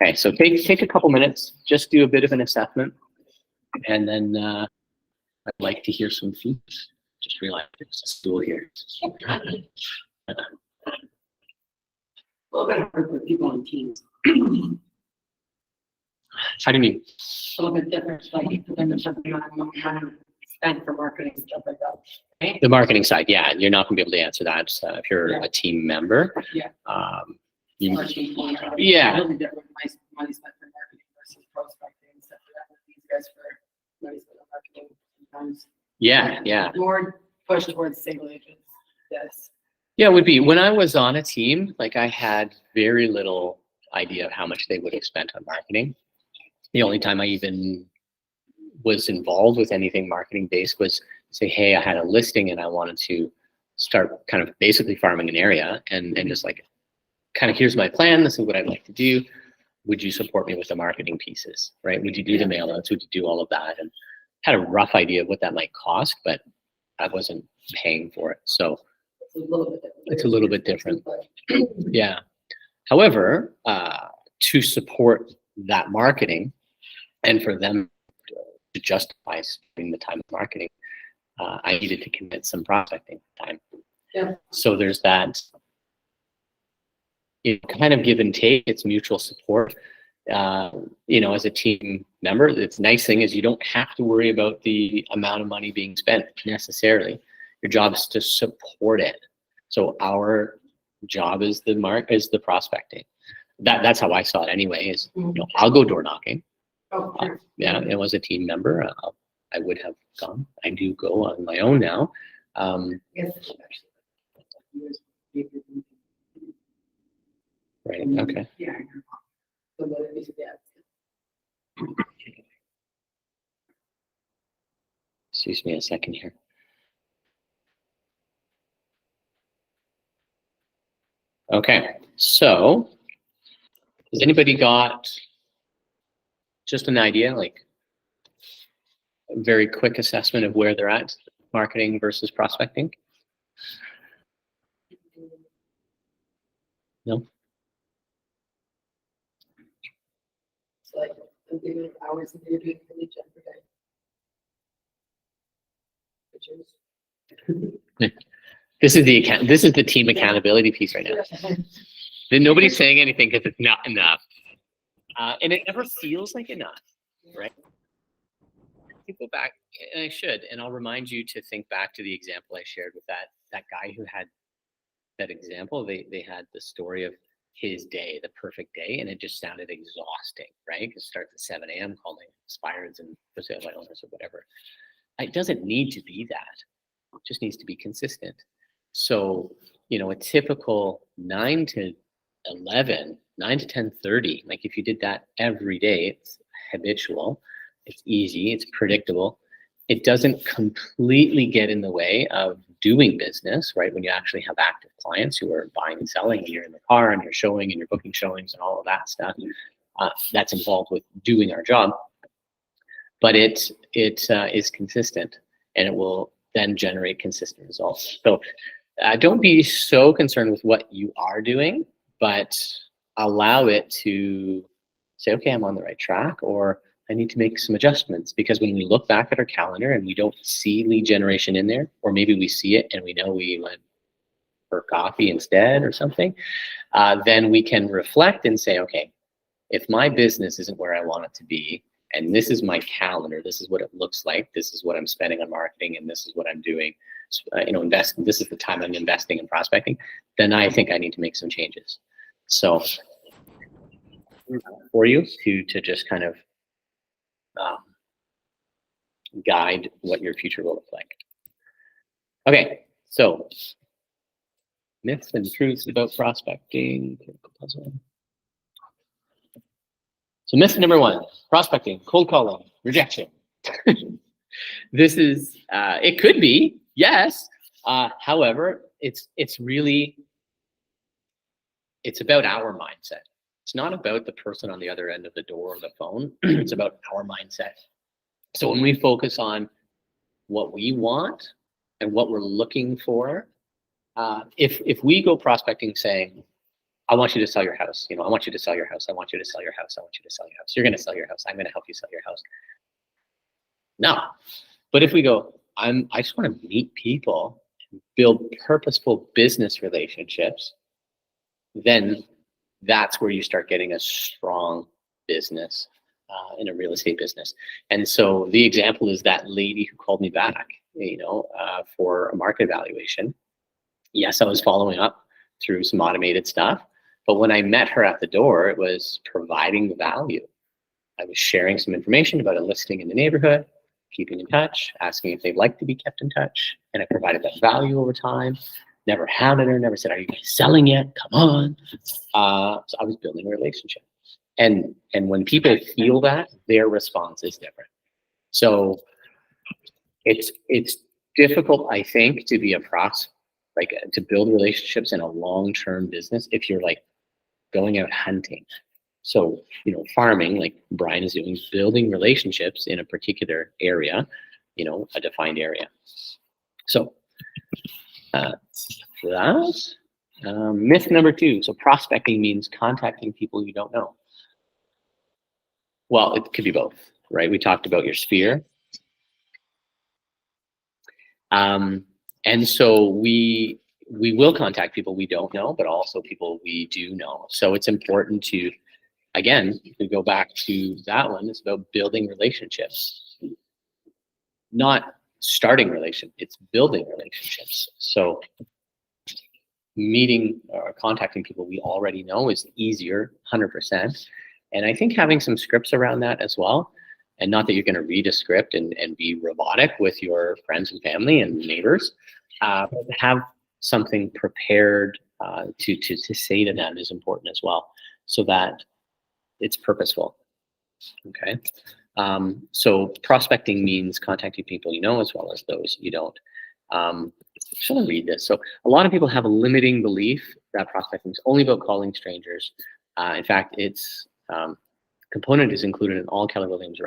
Okay, so take a couple minutes, just do a bit of an assessment, and then I'd like to hear some feedback. Just realized there's a stool here.
A little bit hard for people on teams.
How do you mean?
A little bit different, like for them to jump on kind of spend for marketing stuff like that. Right?
The marketing side, yeah, you're not gonna be able to answer that if you're
Yeah.
a team member.
Yeah.
You,
Or team planner.
Yeah.
Really different money spent for marketing versus prospecting and stuff like that. With these guys for money spent on marketing sometimes.
yeah.
More push towards single agents. Yes.
Yeah, it would be. When I was on a team, like I had very little idea of how much they would have spent on marketing. The only time I even was involved with anything marketing based was say, hey, I had a listing and I wanted to start kind of basically farming an area and just like, kind of here's my plan, this is what I'd like to do. Would you support me with the marketing pieces, right? Would you do the mail outs? Would you do all of that? And had a rough idea of what that might cost, but I wasn't paying for it. So
It's a little bit different.
it's a little bit different. Yeah. However, to support that marketing and for them to justify spending the time of marketing, I needed to commit some prospecting time.
Yeah.
So there's that kind of give and take. It's mutual support. As a team member, the nice thing is you don't have to worry about the amount of money being spent necessarily. Your job is to support it. So our job is the prospecting. That's how I saw it anyway. Is I'll go door knocking.
Oh, sure.
Yeah, and was a team member, I would have gone. I do go on my own now.
Yes, actually.
Right. Okay.
Yeah. So what it is, yeah.
Excuse me a second here. Okay. So, has anybody got just an idea, like a very quick assessment of where they're at, marketing versus prospecting? No.
So like, I'm doing hours and you're doing for each other day.
This is the team accountability piece right now. Then nobody's saying anything because it's not enough, and it never feels like enough, right? You go back, and I should, and I'll remind you to think back to the example I shared with that guy who had that example. They had the story of his day, the perfect day, and it just sounded exhausting, right? It starts at 7 a.m. calling expireds and for sale by owners or whatever. It doesn't need to be that. It just needs to be consistent. So, a typical 9 to 11, 9 to 10:30, like if you did that every day, it's habitual, it's easy, it's predictable. It doesn't completely get in the way of doing business, right? When you actually have active clients who are buying and selling, and you're in the car and you're showing and you're booking showings and all of that stuff, that's involved with doing our job. But it is consistent, and it will then generate consistent results. So don't be so concerned with what you are doing, but allow it to say, okay, I'm on the right track, or I need to make some adjustments. Because when we look back at our calendar and we don't see lead generation in there, or maybe we see it and we know we went for coffee instead or something, then we can reflect and say, okay, if my business isn't where I want it to be, and this is my calendar, this is what it looks like, this is what I'm spending on marketing, and this is what I'm doing, this is the time I'm investing in prospecting, then I think I need to make some changes. So for you to just kind of guide what your future will look like. Okay, so myths and truths about prospecting. So myth number 1, prospecting, cold calling, rejection. This is, it could be, yes. However, it's about our mindset. It's not about the person on the other end of the door or the phone. It's about our mindset. So when we focus on what we want and what we're looking for, if we go prospecting saying, I want you to sell your house, I want you to sell your house, I want you to sell your house, I want you to sell your house, you're going to sell your house, I'm going to help you sell your house. No. But if we go, I just want to meet people, build purposeful business relationships, then that's where you start getting a strong business in a real estate business. And so the example is that lady who called me back, for a market evaluation. Yes, I was following up through some automated stuff, but when I met her at the door, it was providing value. I was sharing some information about a listing in the neighborhood, keeping in touch, asking if they'd like to be kept in touch, and I provided that value over time. Never hounded her, never said, are you guys selling yet? Come on. So I was building a relationship. And when people feel that, their response is different. So it's difficult, I think, to be to build relationships in a long-term business if you're like going out hunting. So, farming, like Brian is doing, building relationships in a particular area, a defined area. So that's myth number 2. So prospecting means contacting people you don't know. Well, it could be both, right? We talked about your sphere. And so we will contact people we don't know, but also people we do know. So it's important to, again, if we go back to that one, it's about building relationships, not starting relationships, it's building relationships. So meeting or contacting people we already know is easier, 100%. And I think having some scripts around that as well, and not that you're going to read a script and be robotic with your friends and family and neighbors, but have something prepared to say to them is important as well, so that it's purposeful. Okay. So prospecting means contacting people you know as well as those you don't. Should I read this? So a lot of people have a limiting belief that prospecting is only about calling strangers. In fact, its component is included in all Keller Williams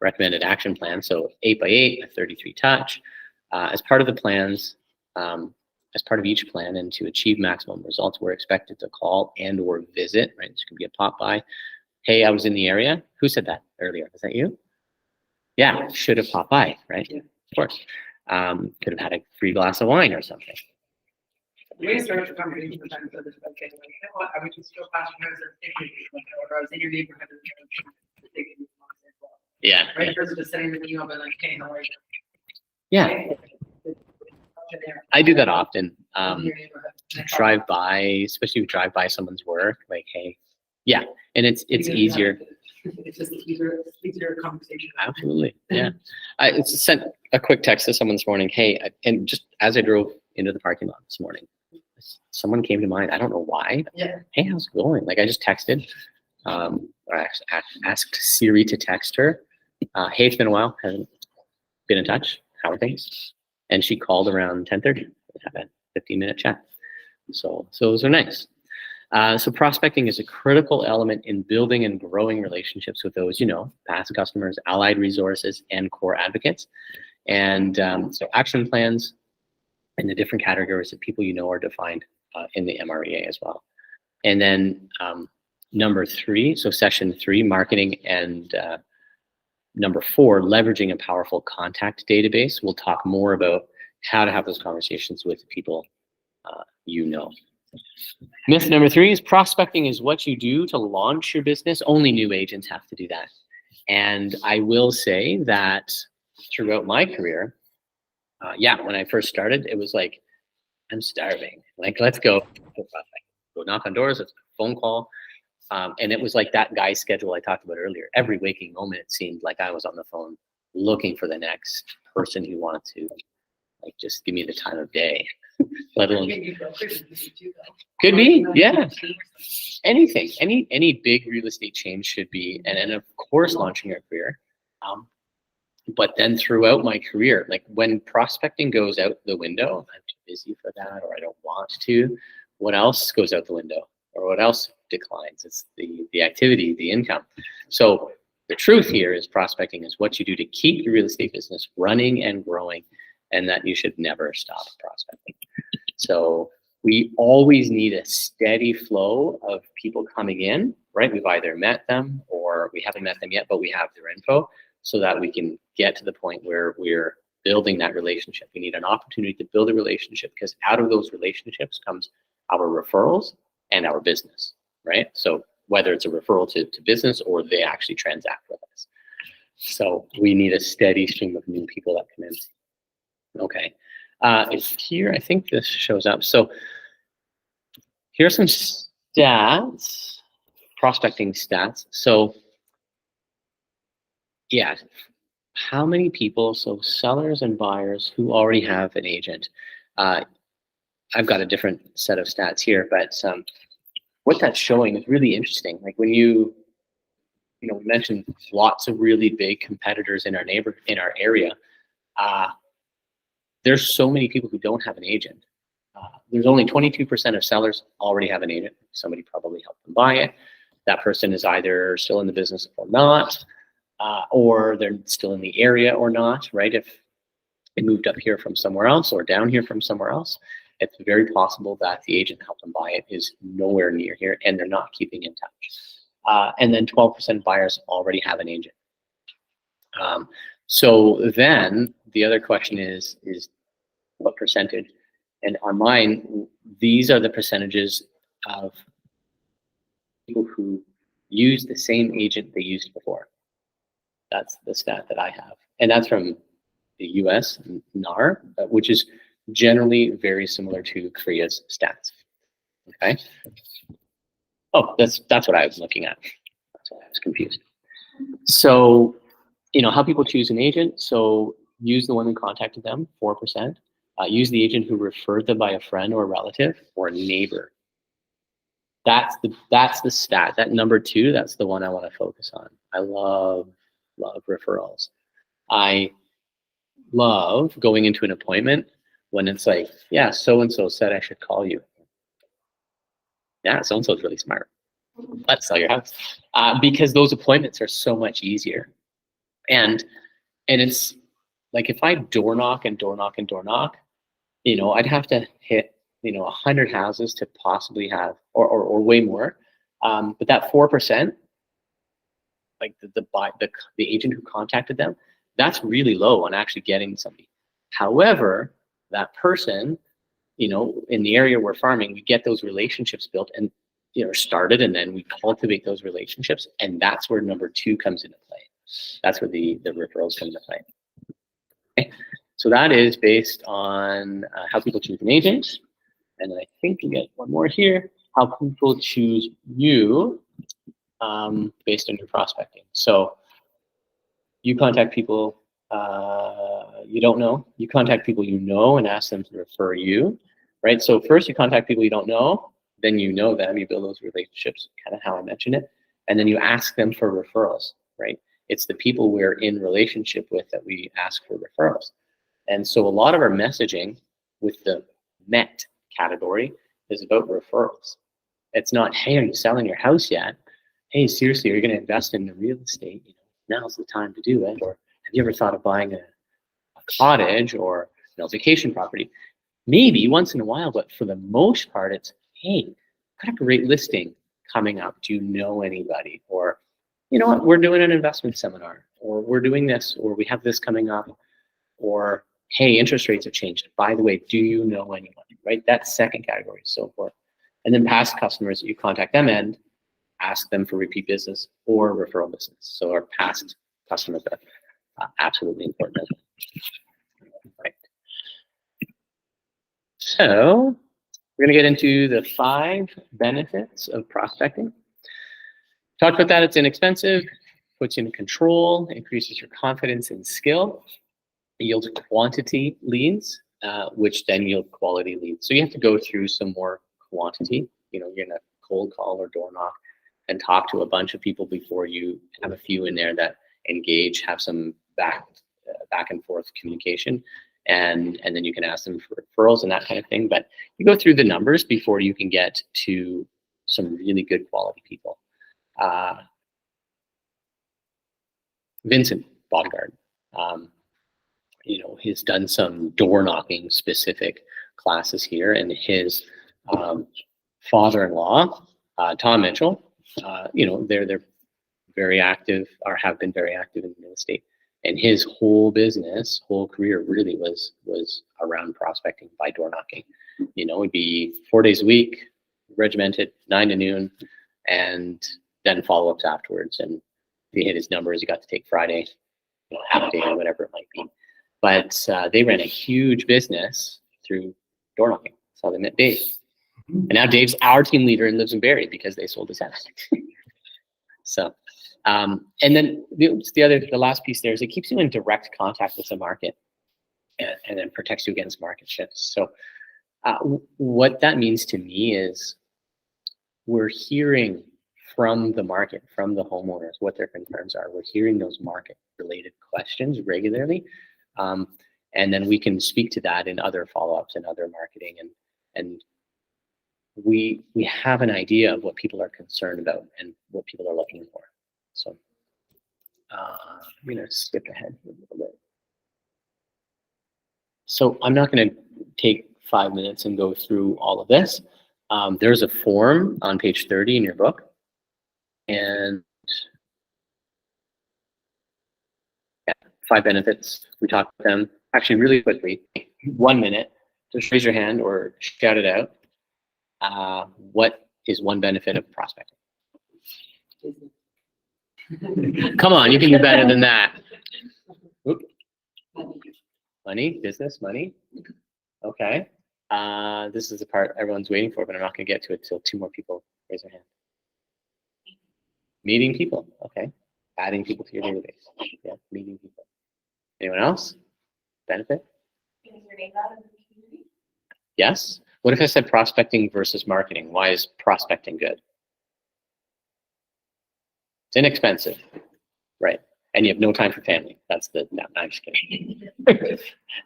recommended action plans. So 8x8, a 33 touch, as part of the plans, as part of each plan, and to achieve maximum results, we're expected to call and or visit, right? This could be a pop by. Hey, I was in the area. Who said that earlier? Was that you? Yeah, should have popped by, right? Yeah. Of course. Could have had a free glass of wine or something.
We started a conversation sometimes with this, okay, like, I would just go past your house or I was in your neighborhood.
Yeah.
Right, versus just sending an email, but like, hey, how are you?
Yeah. I do that often. Drive by, especially if you drive by someone's work, like, hey, yeah, and it's easier.
It's just easier conversation.
Absolutely, yeah. I sent a quick text to someone this morning. Hey, and just as I drove into the parking lot this morning, someone came to mind. I don't know why.
Yeah.
Hey, how's it going? Like I just texted. I asked Siri to text her. Hey, it's been a while. Haven't been in touch. How are things? And she called around 10:30. We had a 15-minute chat. So those are nice. So prospecting is a critical element in building and growing relationships with those, past customers, allied resources, and core advocates. And so action plans and the different categories of people are defined in the MREA as well. And then number 3, so session 3, marketing, and number 4, leveraging a powerful contact database. We'll talk more about how to have those conversations with people Myth number 3 is prospecting is what you do to launch your business. Only new agents have to do that. And I will say that throughout my career, when I first started, it was like, I'm starving. Like, let's go knock on doors, let's phone call. And it was like that guy's schedule I talked about earlier. Every waking moment, it seemed like I was on the phone looking for the next person who wanted to, like, just give me the time of day. let alone
Maybe brokers would be too, though.
could be, yeah. Anything, any big real estate change should be, and of course launching your career. But then throughout my career, like when prospecting goes out the window, I'm too busy for that, or I don't want to. What else goes out the window, or what else declines? It's the activity, the income. So the truth here is prospecting is what you do to keep your real estate business running and growing, and that you should never stop prospecting. So we always need a steady flow of people coming in, right? We've either met them or we haven't met them yet, but we have their info so that we can get to the point where we're building that relationship. We need an opportunity to build a relationship because out of those relationships comes our referrals and our business, right? So whether it's a referral to business or they actually transact with us. So we need a steady stream of new people that come in. Okay. Here, I think this shows up. So here's some stats, prospecting stats. So yeah, how many people, so sellers and buyers who already have an agent. I've got a different set of stats here, but what that's showing is really interesting. Like when you mentioned lots of really big competitors in our area. There's so many people who don't have an agent. There's only 22% of sellers already have an agent. Somebody probably helped them buy it. That person is either still in the business or not, or they're still in the area or not, right? If they moved up here from somewhere else or down here from somewhere else, it's very possible that the agent that helped them buy it is nowhere near here and they're not keeping in touch. And then 12% of buyers already have an agent. So then the other question is what percentage? And on mine, these are the percentages of people who use the same agent they used before. That's the stat that I have. And that's from the US NAR, which is generally very similar to Korea's stats. Okay. Oh, that's what I was looking at. That's why I was confused. So, how people choose an agent. So use the one who contacted them, 4%. Use the agent who referred them by a friend or a relative or a neighbor. That's the stat. That number 2, that's the one I want to focus on. I love referrals. I love going into an appointment when it's like, yeah, so-and-so said I should call you. Yeah, so-and-so is really smart. Let's sell your house. Because those appointments are so much easier. And it's like if I door knock, I'd have to hit 100 houses to possibly have or way more. But that 4%, like the agent who contacted them, that's really low on actually getting somebody. However, that person, in the area we're farming, we get those relationships built and started, and then we cultivate those relationships, and that's where number 2 comes into play. That's where the referrals come into play. Okay. So that is based on how people choose an agent, and then I think we get one more here. How people choose you based on your prospecting. So you contact people you don't know. You contact people you know and ask them to refer you, right? So first you contact people you don't know, then you know them, you build those relationships, kind of how I mentioned it, and then you ask them for referrals, right? It's the people we're in relationship with that we ask for referrals. And so a lot of our messaging with the MET category is about referrals. It's not, hey, are you selling your house yet? Hey, seriously, are you going to invest in the real estate? Now's the time to do it. Or have you ever thought of buying a cottage or vacation property? Maybe once in a while, but for the most part, it's, hey, got a great listing coming up. Do you know anybody? Or, you know what, we're doing an investment seminar, or we're doing this, or we have this coming up, or hey, interest rates have changed. By the way, do you know anyone? Right? That's second category, so forth. And then past customers, you contact them and ask them for repeat business or referral business. So our past customers are absolutely important as well. Right. So we're going to get into the 5 benefits of prospecting. Talked about that. It's inexpensive, puts you in control, increases your confidence and skill, yields quantity leads, which then yield quality leads. So you have to go through some more quantity. You know, you're gonna cold call or door knock and talk to a bunch of people before you have a few in there that engage, have some back and forth communication, and then you can ask them for referrals and that kind of thing. But you go through the numbers before you can get to some really good quality people. Vincent Baumgart, you know, he's done some door knocking specific classes here, and his father-in-law, Tom Mitchell, you know, they're very active, or have been very active in real estate, and his whole business, whole career really was around prospecting by door knocking. You know, it'd be 4 days a week, regimented, 9 to noon, and then follow-ups afterwards. And if he hit his numbers, he got to take Friday, you know, half day or whatever it might be. But they ran a huge business through door knocking. That's how they met Dave. And now Dave's our team leader and lives in Barrie because they sold his house. So, and then the last piece there is it keeps you in direct contact with the market, and then protects you against market shifts. So what that means to me is we're hearing from the market, from the homeowners, what their concerns are. We're hearing those market related questions regularly. And then we can speak to that in other follow-ups and other marketing, and we have an idea of what people are concerned about and what people are looking for. So I'm gonna skip ahead a little bit. So I'm not gonna take 5 minutes and go through all of this. There's a form on page 30 in your book, and 5 benefits. We talked about them actually really quickly. 1 minute, just raise your hand or shout it out. What is one benefit of prospecting? Come on, you can do better than that. Oop. Money, business, money. Okay. This is the part everyone's waiting for, but I'm not going to get to it till 2 more people raise their hand. Meeting people. Okay. Adding people to your database. Yeah, meeting people. Anyone else? Benefit? Yes. What if I said prospecting versus marketing? Why is prospecting good? It's inexpensive, right? And you have no time for family. That's the, no, I'm just kidding.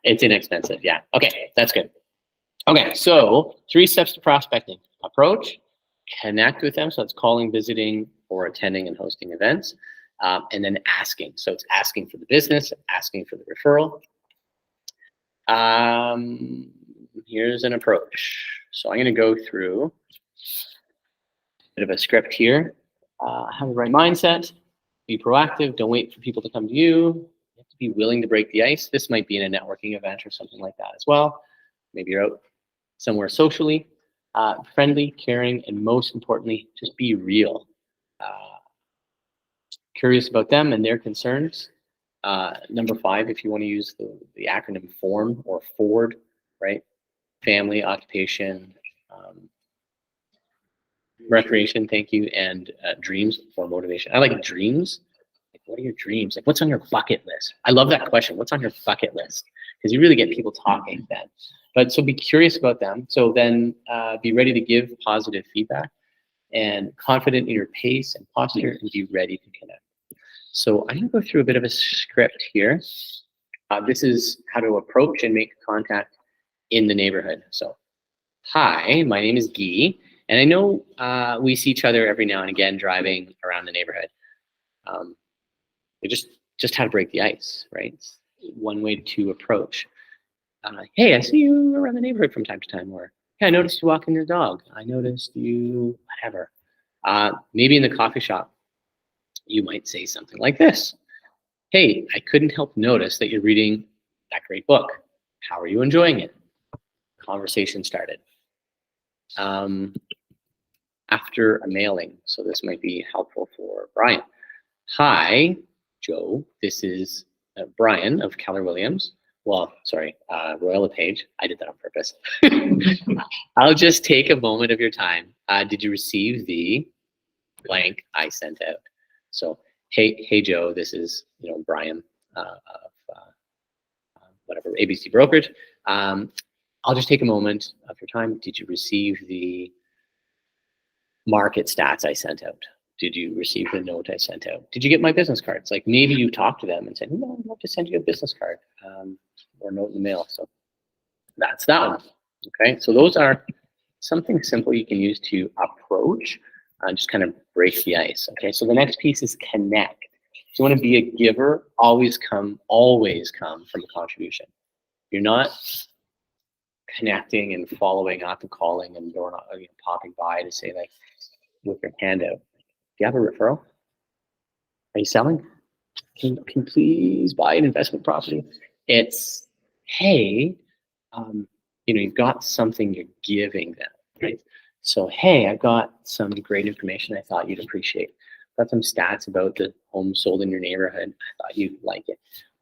It's inexpensive, yeah. Okay, that's good. Okay, so 3 steps to prospecting. Approach, connect with them. So it's calling, visiting, or attending and hosting events. And then asking. So it's asking for the business, asking for the referral. Here's an approach. So I'm going to go through a bit of a script here. Have the right mindset. Be proactive. Don't wait for people to come to you. You have to be willing to break the ice. This might be in a networking event or something like that as well. Maybe you're out somewhere socially. Friendly, caring, and most importantly, just be real. Curious about them and their concerns. Number 5, if you want to use the acronym FORM or FORD, right? Family, occupation, recreation, thank you, and dreams or motivation. I like dreams. Like, what are your dreams? Like, what's on your bucket list? I love that question. What's on your bucket list? Because you really get people talking then. But so be curious about them. So then be ready to give positive feedback and confident in your pace and posture, and be ready to connect. So I'm going to go through a bit of a script here. This is how to approach and make contact in the neighborhood. So, hi, my name is Guy, and I know we see each other every now and again driving around the neighborhood. Just how to break the ice, right? It's one way to approach. Hey, I see you around the neighborhood from time to time, or hey, I noticed you walking your dog. I noticed you, whatever. Maybe in the coffee shop, you might say something like this. Hey, I couldn't help notice that you're reading that great book. How are you enjoying it? Conversation started. After a mailing, so this might be helpful for Brian. Hi, Joe, this is Brian of Keller Williams. Well, sorry, Royal LePage. I did that on purpose. I'll just take a moment of your time. Did you receive the blank I sent out? So, hey Joe, this is Brian of whatever ABC brokerage. I'll just take a moment of your time. Did you receive the market stats I sent out? Did you receive the note I sent out? Did you get my business cards? Like maybe you talked to them and said, no, I'd love to send you a business card or a note in the mail. So that's that one. Okay, so those are something simple you can use to approach and just kind of break the ice. Okay, so the next piece is connect. If you want to be a giver, always come from a contribution. You're not connecting and following up and calling and door popping by to say like with your hand out. Do you have a referral? Are you selling? Can you please buy an investment property? It's, hey, you've got something you're giving them, right? So, hey, I've got some great information I thought you'd appreciate. Got some stats about the homes sold in your neighborhood. I thought you'd like it.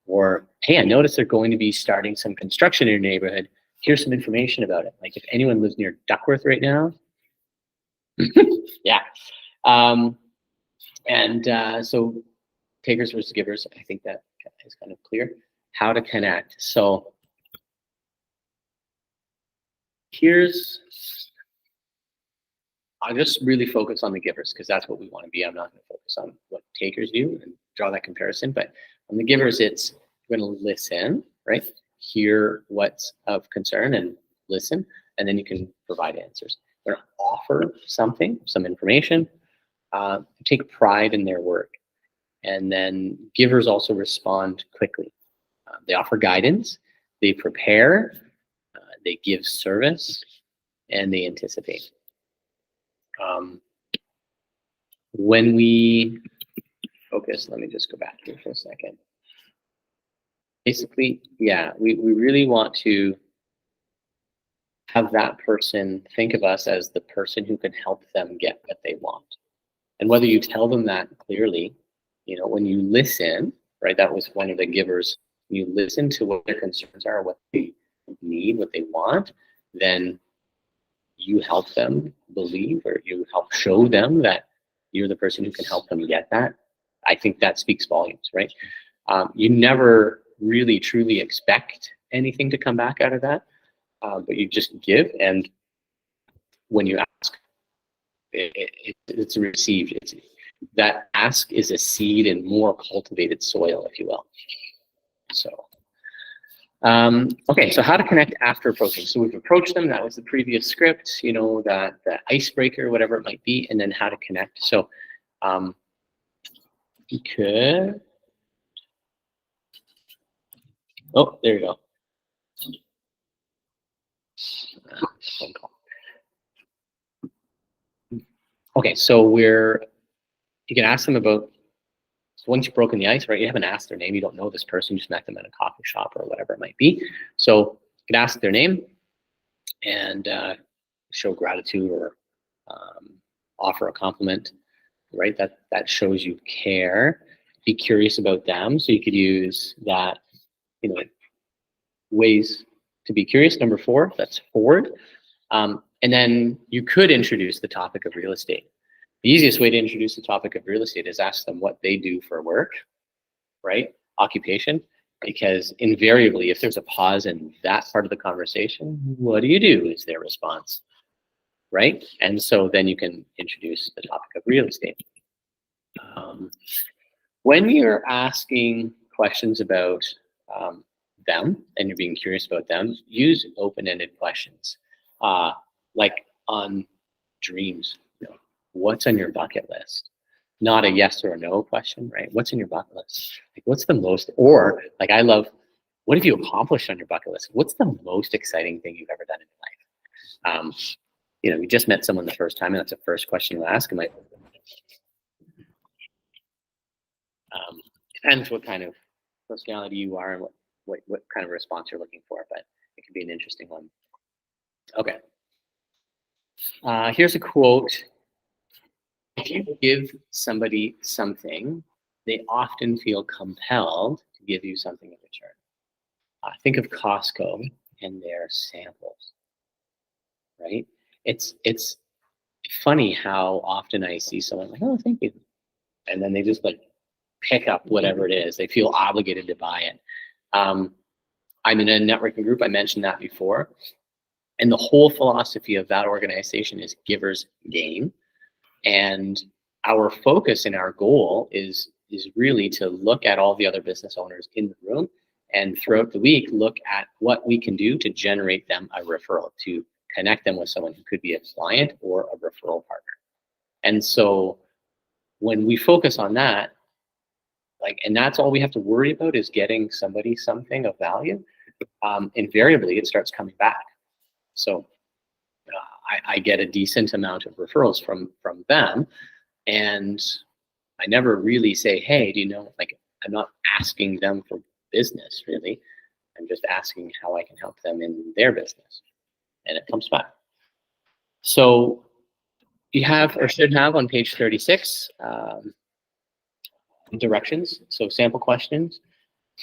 Or, hey, I noticed they're going to be starting some construction in your neighborhood. Here's some information about it. Like if anyone lives near Duckworth right now, yeah. So takers versus givers, I think that is kind of clear. How to connect. So I'll just really focus on the givers because that's what we want to be. I'm not going to focus on what takers do and draw that comparison. But on the givers, it's you're going to listen, right? Hear what's of concern and listen, and then you can provide answers. You're going to offer something, some information, take pride in their work. And then givers also respond quickly. They offer guidance, they prepare, they give service, and they anticipate. When we focus, let me just go back here for a second. Basically, yeah, we really want to have that person think of us as the person who can help them get what they want. And whether you tell them that clearly, when you listen, right, that was one of the givers, you listen to what their concerns are, what they need, what they want, then you help them believe or you help show them that you're the person who can help them get that. I think that speaks volumes, right? You never really truly expect anything to come back out of that, but you just give, and when you ask, it's received. That ask is a seed in more cultivated soil, if you will. So, okay, so how to connect after approaching. So we've approached them, that was the previous script, that icebreaker, whatever it might be, and then how to connect. So you could, oh, there you go. Phone call. Okay, so you can ask them about, so once you've broken the ice, right, you haven't asked their name, you don't know this person, you just met them at a coffee shop or whatever it might be. So you can ask their name and show gratitude or offer a compliment, right? That shows you care. Be curious about them. So you could use that, ways to be curious. Number 4, that's forward. And then you could introduce the topic of real estate. The easiest way to introduce the topic of real estate is ask them what they do for work, right? Occupation, because invariably, if there's a pause in that part of the conversation, what do you do is their response, right? And so then you can introduce the topic of real estate. When you're asking questions about them and you're being curious about them, use open-ended questions. Like on dreams, what's on your bucket list? Not a yes or a no question, right? What's in your bucket list? Like, what's the most, or like, I love, what have you accomplished on your bucket list? What's the most exciting thing you've ever done in your life? You just met someone the first time, and that's the first question you ask them. Depends what kind of personality you are and what kind of response you're looking for, but it could be an interesting one. Okay. Here's a quote. If you give somebody something, they often feel compelled to give you something in return. Think of Costco and their samples, right? It's funny how often I see someone like, oh, thank you. And then they just like pick up whatever it is. They feel obligated to buy it. I'm in a networking group. I mentioned that before. And the whole philosophy of that organization is givers gain. And our focus and our goal is really to look at all the other business owners in the room and throughout the week, look at what we can do to generate them a referral, to connect them with someone who could be a client or a referral partner. And so when we focus on that, like, and that's all we have to worry about is getting somebody something of value, invariably it starts coming back. So I get a decent amount of referrals from them, and I never really say, hey, do you know, like, I'm not asking them for business really. I'm just asking how I can help them in their business, and it comes back. So you have, or should have, on page 36, directions, so sample questions,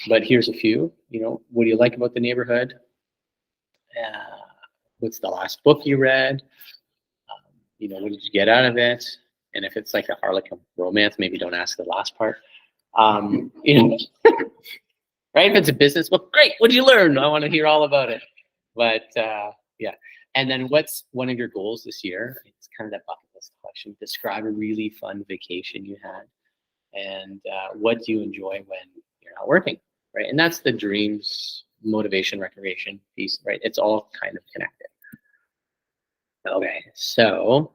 but here's a few. You know, what do you like about the neighborhood? What's the last book you read? You know, what did you get out of it? And if it's like a Harlequin romance, maybe don't ask the last part. You know, right? If it's a business book, great. What did you learn? I want to hear all about it. But yeah. And then what's one of your goals this year? It's kind of that bucket list question. Describe a really fun vacation you had. And what do you enjoy when you're not working, right? And that's the dreams, motivation, recreation piece, right? It's all kind of connected. Okay, so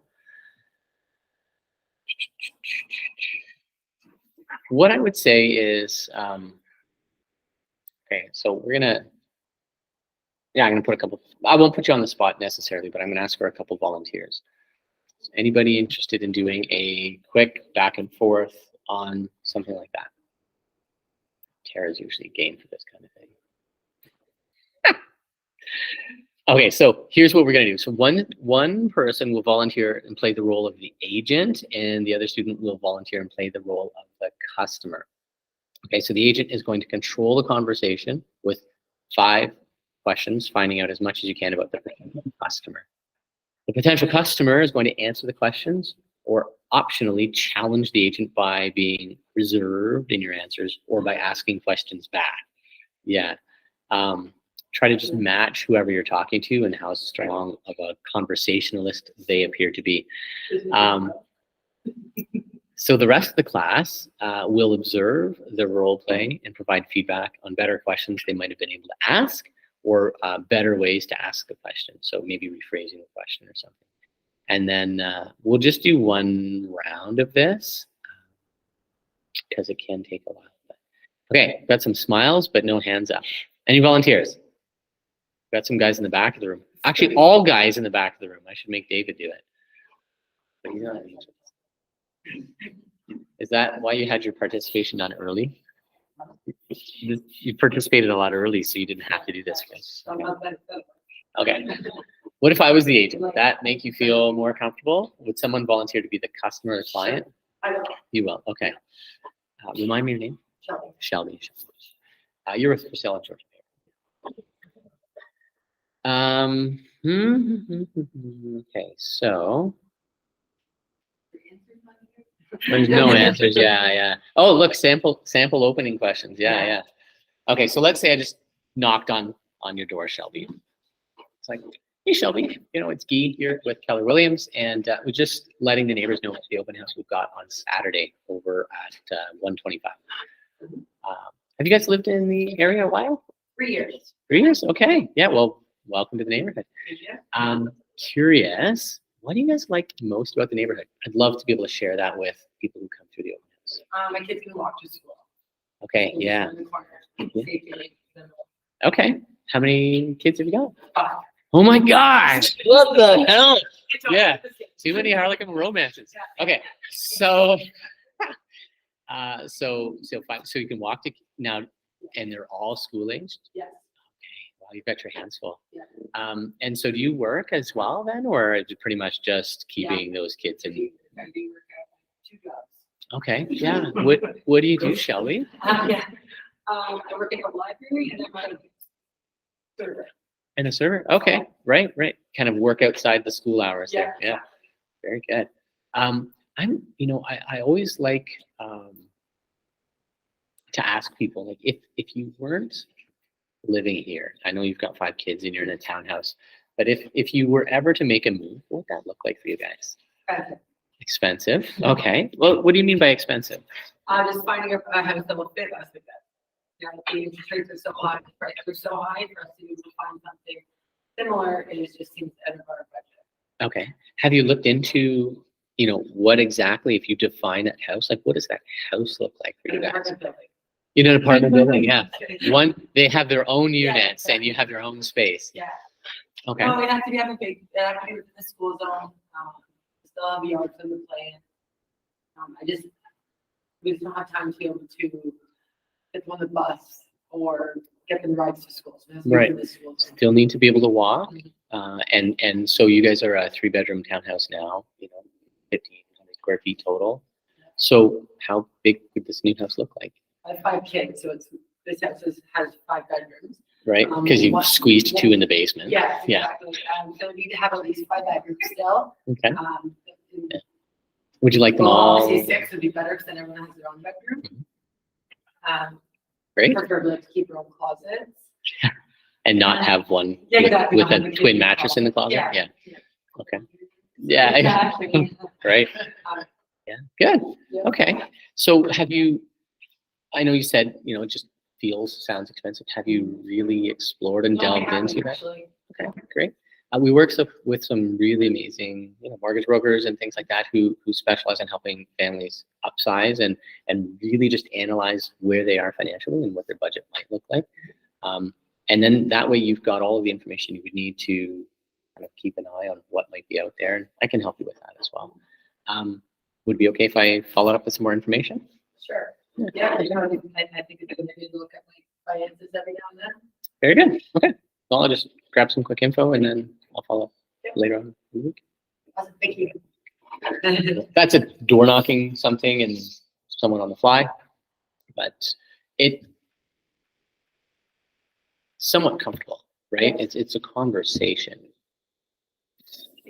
what I would say is, okay, so we're gonna, I'm gonna put a couple, I won't put you on the spot necessarily, but I'm gonna ask for a couple volunteers. Is anybody interested in doing a quick back and forth on something like that? Tara's usually game for this kind of thing. Okay, so here's what we're gonna do. So one person will volunteer and play the role of the agent, and the other student will volunteer and play the role of the customer. Okay, so the agent is going to control the conversation with 5 questions, finding out as much as you can about the potential customer. The potential customer is going to answer the questions, or optionally challenge the agent by being reserved in your answers or by asking questions back. Yeah. Try to just match whoever you're talking to and how strong of a conversationalist they appear to be. So the rest of the class will observe the role play and provide feedback on better questions they might have been able to ask, or better ways to ask the question. So maybe rephrasing the question or something. And then we'll just do one round of this because it can take a while. Okay, got some smiles, but no hands up. Any volunteers? Got some guys in the back of the room. Actually, all guys in the back of the room. I should make David do it. But he's not interested. Is that why you had your participation done early? You participated a lot early, so you didn't have to do this. Okay. What if I was the agent? Would that make you feel more comfortable? Would someone volunteer to be the customer or client?
I will.
You will. Okay. Remind me your name. Shelby. You're with Priscilla, Georgia. Okay, so there's no answers. Yeah. Oh, look, sample opening questions. Yeah. Okay, so let's say I just knocked on your door, Shelby. It's like, hey, Shelby, you know, it's Guy here with Keller Williams, and we're just letting the neighbors know about the open house we've got on Saturday over at 125. Have you guys lived in the area a while?
3 years.
3 years? Okay. Yeah, well, welcome to the neighborhood. Curious, what do you guys like most about the neighborhood? I'd love to be able to share that with people who come through the open house.
My kids can walk to school.
Okay, yeah.
In the corner.
Okay. How many kids have you got?
5.
Oh my gosh! What the hell?
It's all
Yeah.
the same.
Too many Harlequin romances.
Yeah.
Okay, so so 5. So you can walk to now, and they're all school aged.
Yes.
Wow, you've got your hands full.
Yeah.
And so do you work as well then, or is it pretty much just keeping those kids in?
I do work at 2 jobs.
Okay, yeah. What do you do, Shelby?
Yeah. I work in the library and I'm a server.
And a server? Okay, right. Kind of work outside the school hours there. Yeah. Very good. I always like to ask people, like, if you weren't living here? I know you've got 5 kids and you're in a townhouse, but if you were ever to make a move, what would that look like for you guys? Expensive. Okay. Well, what do you mean by expensive?
Just finding a house that will fit us with that. You know, the interest rates are so high, the prices are so high for us to be able to find something similar, it just seems out of our budget.
Okay. Have you looked into, what exactly, if you define that house, like what does that house look like for you
An
guys?
apartment building.
In an apartment building, yeah.
Yeah.
They have their own
Yeah,
units and
exactly.
you have your own space.
Yeah.
Okay.
No, it has to be have a big, it has to be within the school zone, still have a yard for them to play in. We just don't have time to be able to get them on the bus or get them rides to school. So it has to be
Right.
within the school zone.
Still need to be able to walk. And so you guys are a 3-bedroom townhouse now, 1,500 square feet total. So how big would this new house look like?
I have 5 kids, so this house has 5 bedrooms.
Right? Because you
One-
squeezed
yeah.
2 in the basement.
Yes,
Yeah.
exactly. So we need to have at least 5 bedrooms still.
Okay.
Um,
Would you like them
Well,
all?
obviously 6 would be better because then everyone has their own bedroom.
Great.
Preferably to keep their own closets.
And not have one
Yeah,
with,
exactly,
with
not
a
have the
twin
kids'
mattress in the closet?
Yeah.
Yeah. Okay. Yeah.
Exactly.
Right.
Um,
Yeah. Good.
Yeah.
Okay. So I know you said, it just sounds expensive. Have you really explored and
No, I
delved
haven't,
into that?
actually.
Okay, great. We work with some really amazing, mortgage brokers and things like that who specialize in helping families upsize and really just analyze where they are financially and what their budget might look like. And then that way you've got all of the information you would need to kind of keep an eye on what might be out there. And I can help you with that as well. Would it be okay if I followed up with some more information?
Sure. Yeah, I think it's a good idea to look at my finances every now and then.
Very good. Okay. Well, I'll just grab some quick info and then I'll follow up
Yep.
later on in the week.
Awesome, thank you.
That's a door knocking something and someone on the fly, but it somewhat comfortable, right? It's a conversation.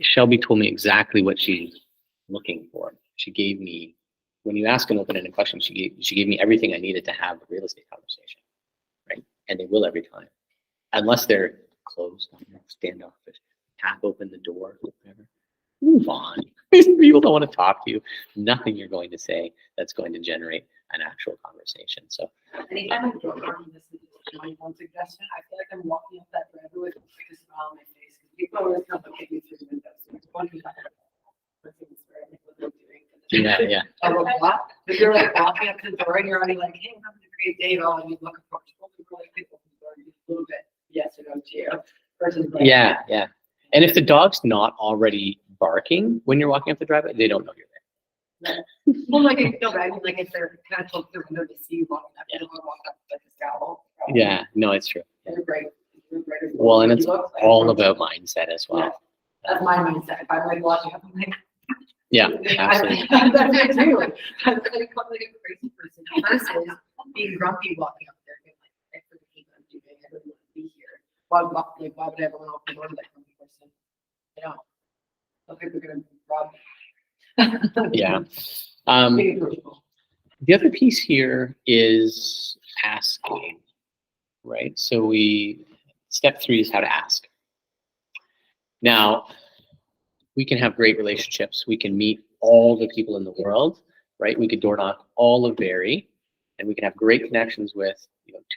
Shelby told me exactly what she's looking for. She gave me, when you ask an open-ended question, she gave me everything I needed to have a real estate conversation, right? And they will every time, unless they're closed, standoffish, tap open the door, whatever. Move on. People don't want to talk to you. Nothing you're going to say that's going to generate an actual conversation. So
Anytime I go around, this is just my one suggestion. I feel like I'm walking up that driveway with like a smile on my face. People always come look at you through the windows. It's funny.
yeah.
I will block. If you're like walking up to the door and you're already like, hey, I'm having a great day at all, and you look approachable, people like people who are just a little bit yes or no to you. Versus like,
Yeah. And if the dog's not already barking when you're walking up the driveway, they don't know you're there.
well, like, no, but I mean, like, if they're kind of close to the window to see you walking up, you don't want to walk up with like a scowl.
Yeah, no, it's true.
They're great. They're great as
Well, and
You
it's
look like-
all about mindset as
Yeah.
well.
That's my mindset. If I'm like watching up, I'm like,
Yeah, absolutely.
That's it too. I'm like a crazy person versus being grumpy walking up there, being like, I for the people I'm doing, I don't want to be here. Why would I ever want to open the door to that grumpy person? I don't. I think they're gonna rob me.
Yeah.
Being approachable.
The other piece here is asking, right? So step 3 is how to ask. Now, we can have great relationships. We can meet all the people in the world, right? We could door knock all of Barrie, and we can have great connections with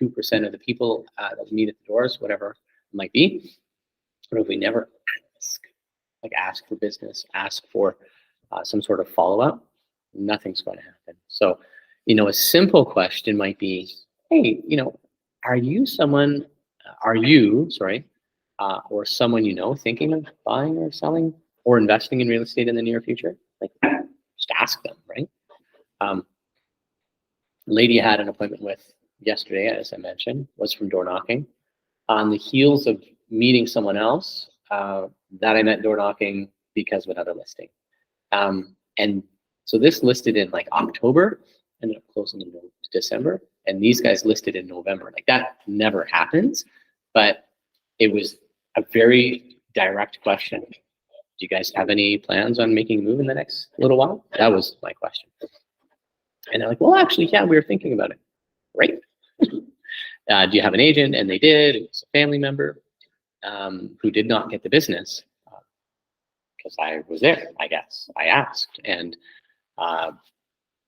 2% of the people that we meet at the doors, whatever it might be. But if we never ask for business, ask for some sort of follow-up, nothing's going to happen. So, a simple question might be, hey, are you someone or someone thinking of buying or selling or investing in real estate in the near future? Like, just ask them, right? Lady I had an appointment with yesterday, as I mentioned, was from door knocking. On the heels of meeting someone else that I met door knocking because of another listing. And so this listed in like October, ended up closing in December, and these guys listed in November. Like, that never happens, but it was a very direct question. Do you guys have any plans on making a move in the next little while? That was my question. And they're like, well, actually, yeah, we were thinking about it. Great. Do you have an agent? And they did. It was a family member who did not get the business because I was there, I guess. I asked. And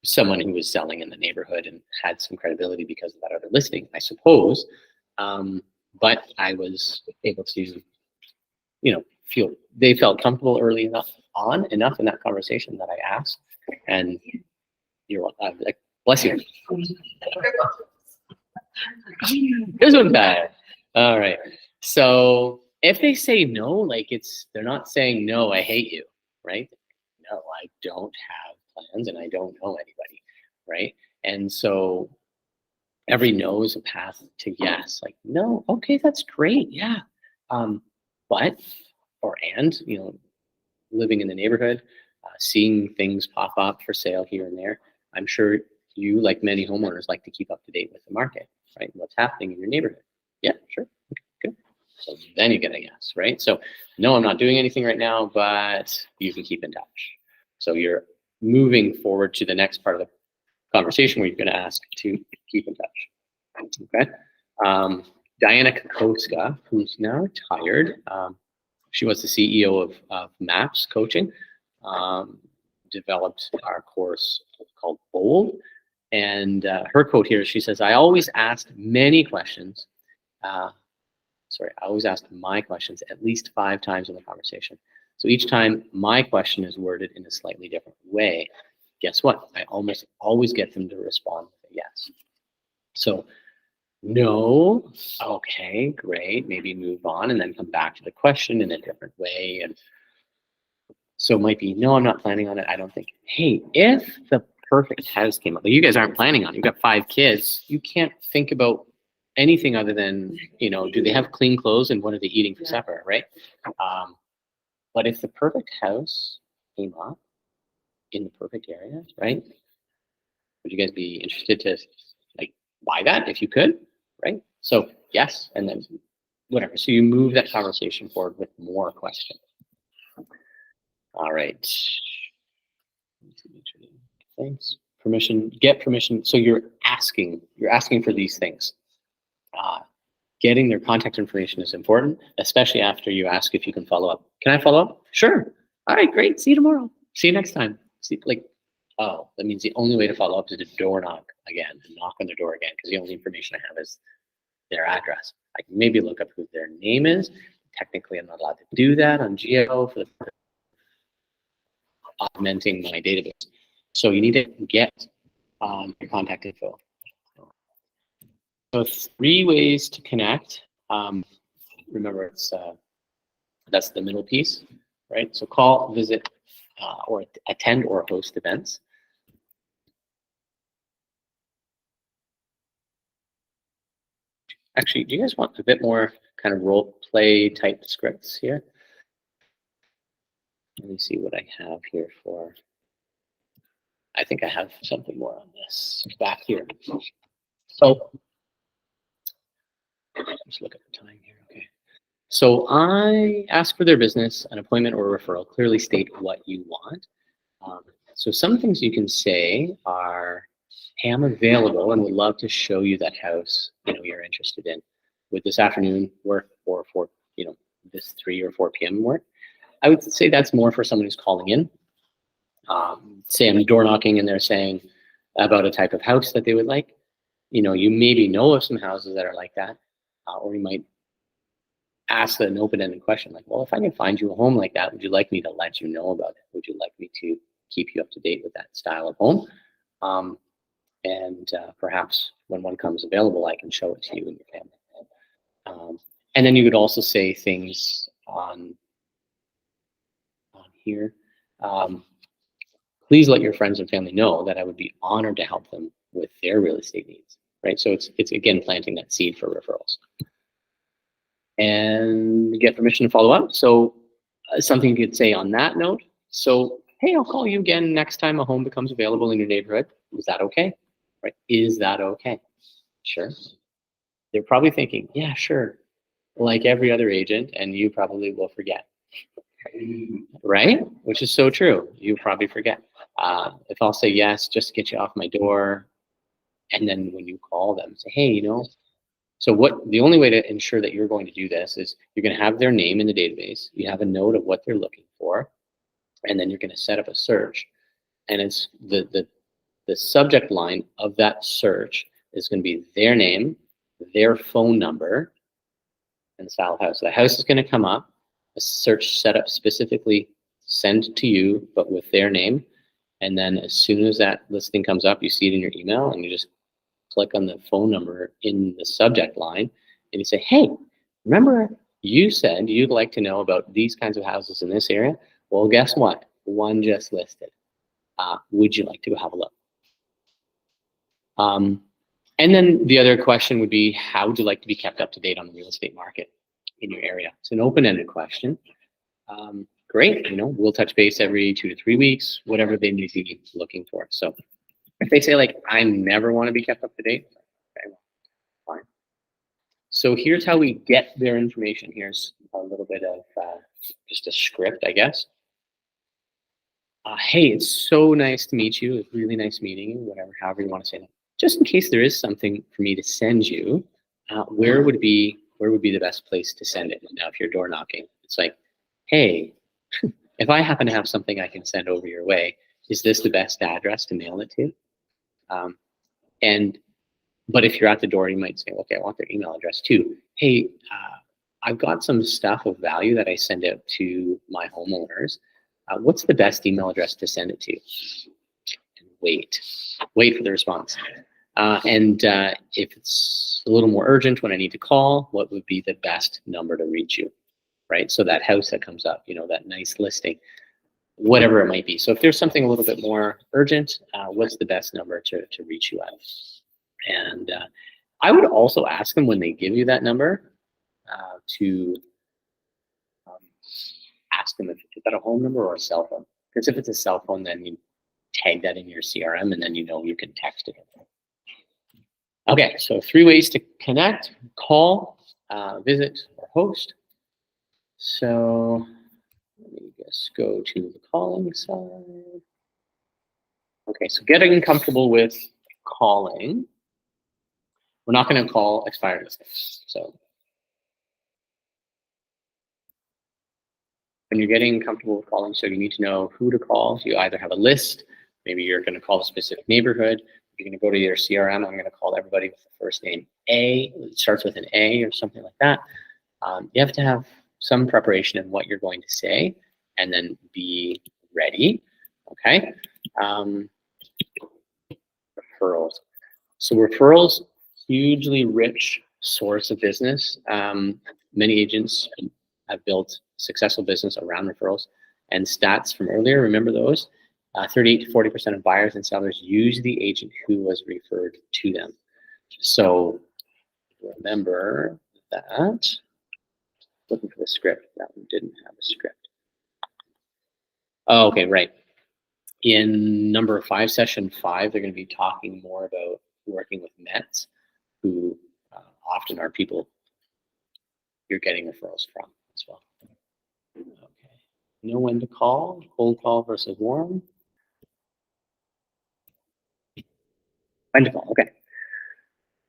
someone who was selling in the neighborhood and had some credibility because of that other listing, I suppose. But I was able to, they felt comfortable early enough in that conversation that I asked. And you're like, bless you. This one's bad. All right. So if they say no, like they're not saying no, I hate you, right? No, I don't have plans and I don't know anybody, right? And so every no is a path to yes. Like, no, okay, that's great, yeah. But, living in the neighborhood, seeing things pop up for sale here and there, I'm sure you, like many homeowners, like to keep up to date with the market, right? What's happening in your neighborhood. Yeah, sure, okay, good. So then you get a yes, right? So no, I'm not doing anything right now, but you can keep in touch. So you're moving forward to the next part of the conversation where you're going to ask to keep in touch. Okay. Diana Kokoska, who's now retired, she was the CEO of MAPS Coaching, developed our course called Bold. And her quote here, she says, I always asked many questions. I always asked my questions at least 5 times in the conversation. So each time my question is worded in a slightly different way, guess what? I almost always get them to respond with a yes. So no, okay, great, maybe move on and then come back to the question in a different way. And so it might be, no, I'm not planning on it. I don't think, hey, if the perfect house came up, like you guys aren't planning on it, you've got 5 kids, you can't think about anything other than, do they have clean clothes and what are they eating for supper, right? But if the perfect house came up in the perfect area, right? Would you guys be interested to buy that if you could, right? So yes, and then whatever. So you move that conversation forward with more questions. All right. Thanks. Permission, get permission. So you're asking for these things. Getting their contact information is important, especially after you ask if you can follow up. Can I follow up? Sure. All right, great. See you tomorrow. See you next time. Oh, that means the only way to follow up is to door knock again, to knock on their door again, because the only information I have is their address. I can maybe look up who their name is. Technically, I'm not allowed to do that on Geo for the purpose of augmenting my database. So you need to get your contact info. So 3 ways to connect. Remember, that's the middle piece, right? So call, visit, or attend or host events. Actually, do you guys want a bit more kind of role play type scripts here? Let me see what I have here for. I think I have something more on this back here. So let's look at the time here. Okay. So I ask for their business, an appointment, or a referral. Clearly state what you want. So some things you can say are, hey, I'm available and would love to show you that house you're interested in. Would this afternoon work, or for this 3 or 4 p.m. work? I would say that's more for someone who's calling in. Say I'm door knocking and they're saying about a type of house that they would like. You maybe know of some houses that are like that, or you might ask an open-ended question like, well, if I can find you a home like that, would you like me to let you know about it? Would you like me to keep you up to date with that style of home? And perhaps when one comes available, I can show it to you and your family. And then you could also say things on here. Please let your friends and family know that I would be honored to help them with their real estate needs, right? So it's again, planting that seed for referrals. And get permission to follow up. So something you could say on that note. So, hey, I'll call you again next time a home becomes available in your neighborhood. Is that okay? Right? Is that okay? Sure. They're probably thinking, yeah, sure. Like every other agent, and you probably will forget. Right? Which is so true. You probably forget. If I'll say yes, just to get you off my door, and then when you call them, say, hey, So the only way to ensure that you're going to do this is you're going to have their name in the database. You have a note of what they're looking for, and then you're going to set up a search. And it's the subject line of that search is going to be their name, their phone number, and the style of house. So the house is going to come up, a search set up specifically sent to you, but with their name. And then as soon as that listing comes up, you see it in your email, and you just click on the phone number in the subject line, and you say, hey, remember you said you'd like to know about these kinds of houses in this area? Well, guess what? One just listed. Would you like to have a look? And then the other question would be, how would you like to be kept up to date on the real estate market in your area? It's an open-ended question. Great, we'll touch base every 2 to 3 weeks, whatever they may be looking for. So if they say like, I never want to be kept up to date, okay, well, fine. So here's how we get their information. Here's a little bit of just a script, I guess. Hey, it's so nice to meet you. It's really nice meeting you, however you want to say that. Just in case there is something for me to send you, where would be the best place to send it? Now, if you're door knocking, it's like, hey, if I happen to have something I can send over your way, is this the best address to mail it to? But if you're at the door, you might say, okay, I want their email address too. Hey, I've got some stuff of value that I send out to my homeowners. What's the best email address to send it to? And wait for the response. If it's a little more urgent when I need to call, what would be the best number to reach you, right? So that house that comes up, that nice listing, whatever it might be. So if there's something a little bit more urgent, what's the best number to reach you at? And I would also ask them when they give you that number to ask them if is that a home number or a cell phone. Because if it's a cell phone, then you tag that in your CRM, and then you can text it. Okay, so 3 ways to connect: call, visit, or host. So let me just go to the calling side. Okay, so getting comfortable with calling. We're not going to call expired listings. So when you're getting comfortable with calling, so you need to know who to call. You either have a list, maybe you're going to call a specific neighborhood. You're going to go to your CRM. I'm going to call everybody with the first name A. It starts with an A or something like that. You have to have some preparation in what you're going to say, and then be ready. Okay. Referrals. So referrals, hugely rich source of business. Many agents have built successful business around referrals. And stats from earlier, remember those? 38 to 40% of buyers and sellers use the agent who was referred to them. So remember that. Looking for the script. That one didn't have a script. Oh, okay, right. In number 5, session 5, they're going to be talking more about working with Mets, who often are people you're getting referrals from as well. Okay. Know when to call, cold call versus warm. When to call, okay.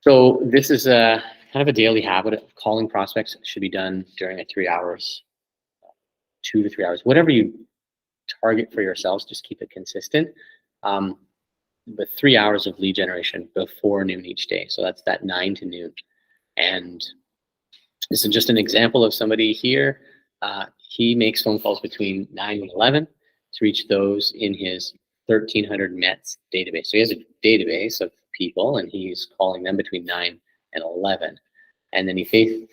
So this is kind of a daily habit of calling prospects. It should be done during 3 hours, 2 to 3 hours, whatever you target for yourselves, just keep it consistent. But 3 hours of lead generation before noon each day. So that's that 9 to noon. And this is just an example of somebody here. He makes phone calls between 9 and 11 to reach those in his 1,300 Mets database. So he has a database of people, and he's calling them between 9 and 11. And then he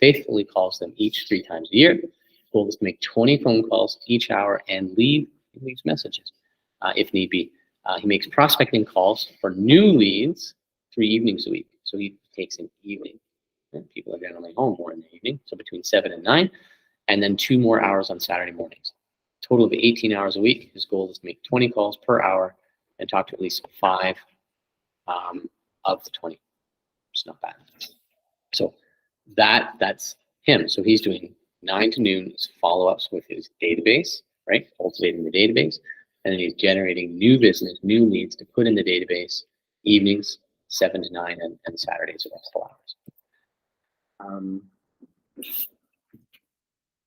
faithfully calls them each 3 times a year. Goal is to make 20 phone calls each hour and leaves messages if need be. He makes prospecting calls for new leads 3 evenings a week. So he takes an evening. People are generally home more in the evening, so between 7 and 9, and then 2 more hours on Saturday mornings. Total of 18 hours a week. His goal is to make 20 calls per hour and talk to at least 5 of the 20. It's not bad. So that's him. So he's doing 9 to noon follow-ups with his database, right? Cultivating the database. And then he's generating new business, new leads to put in the database evenings, 7 to 9, and Saturdays, the rest of the hours.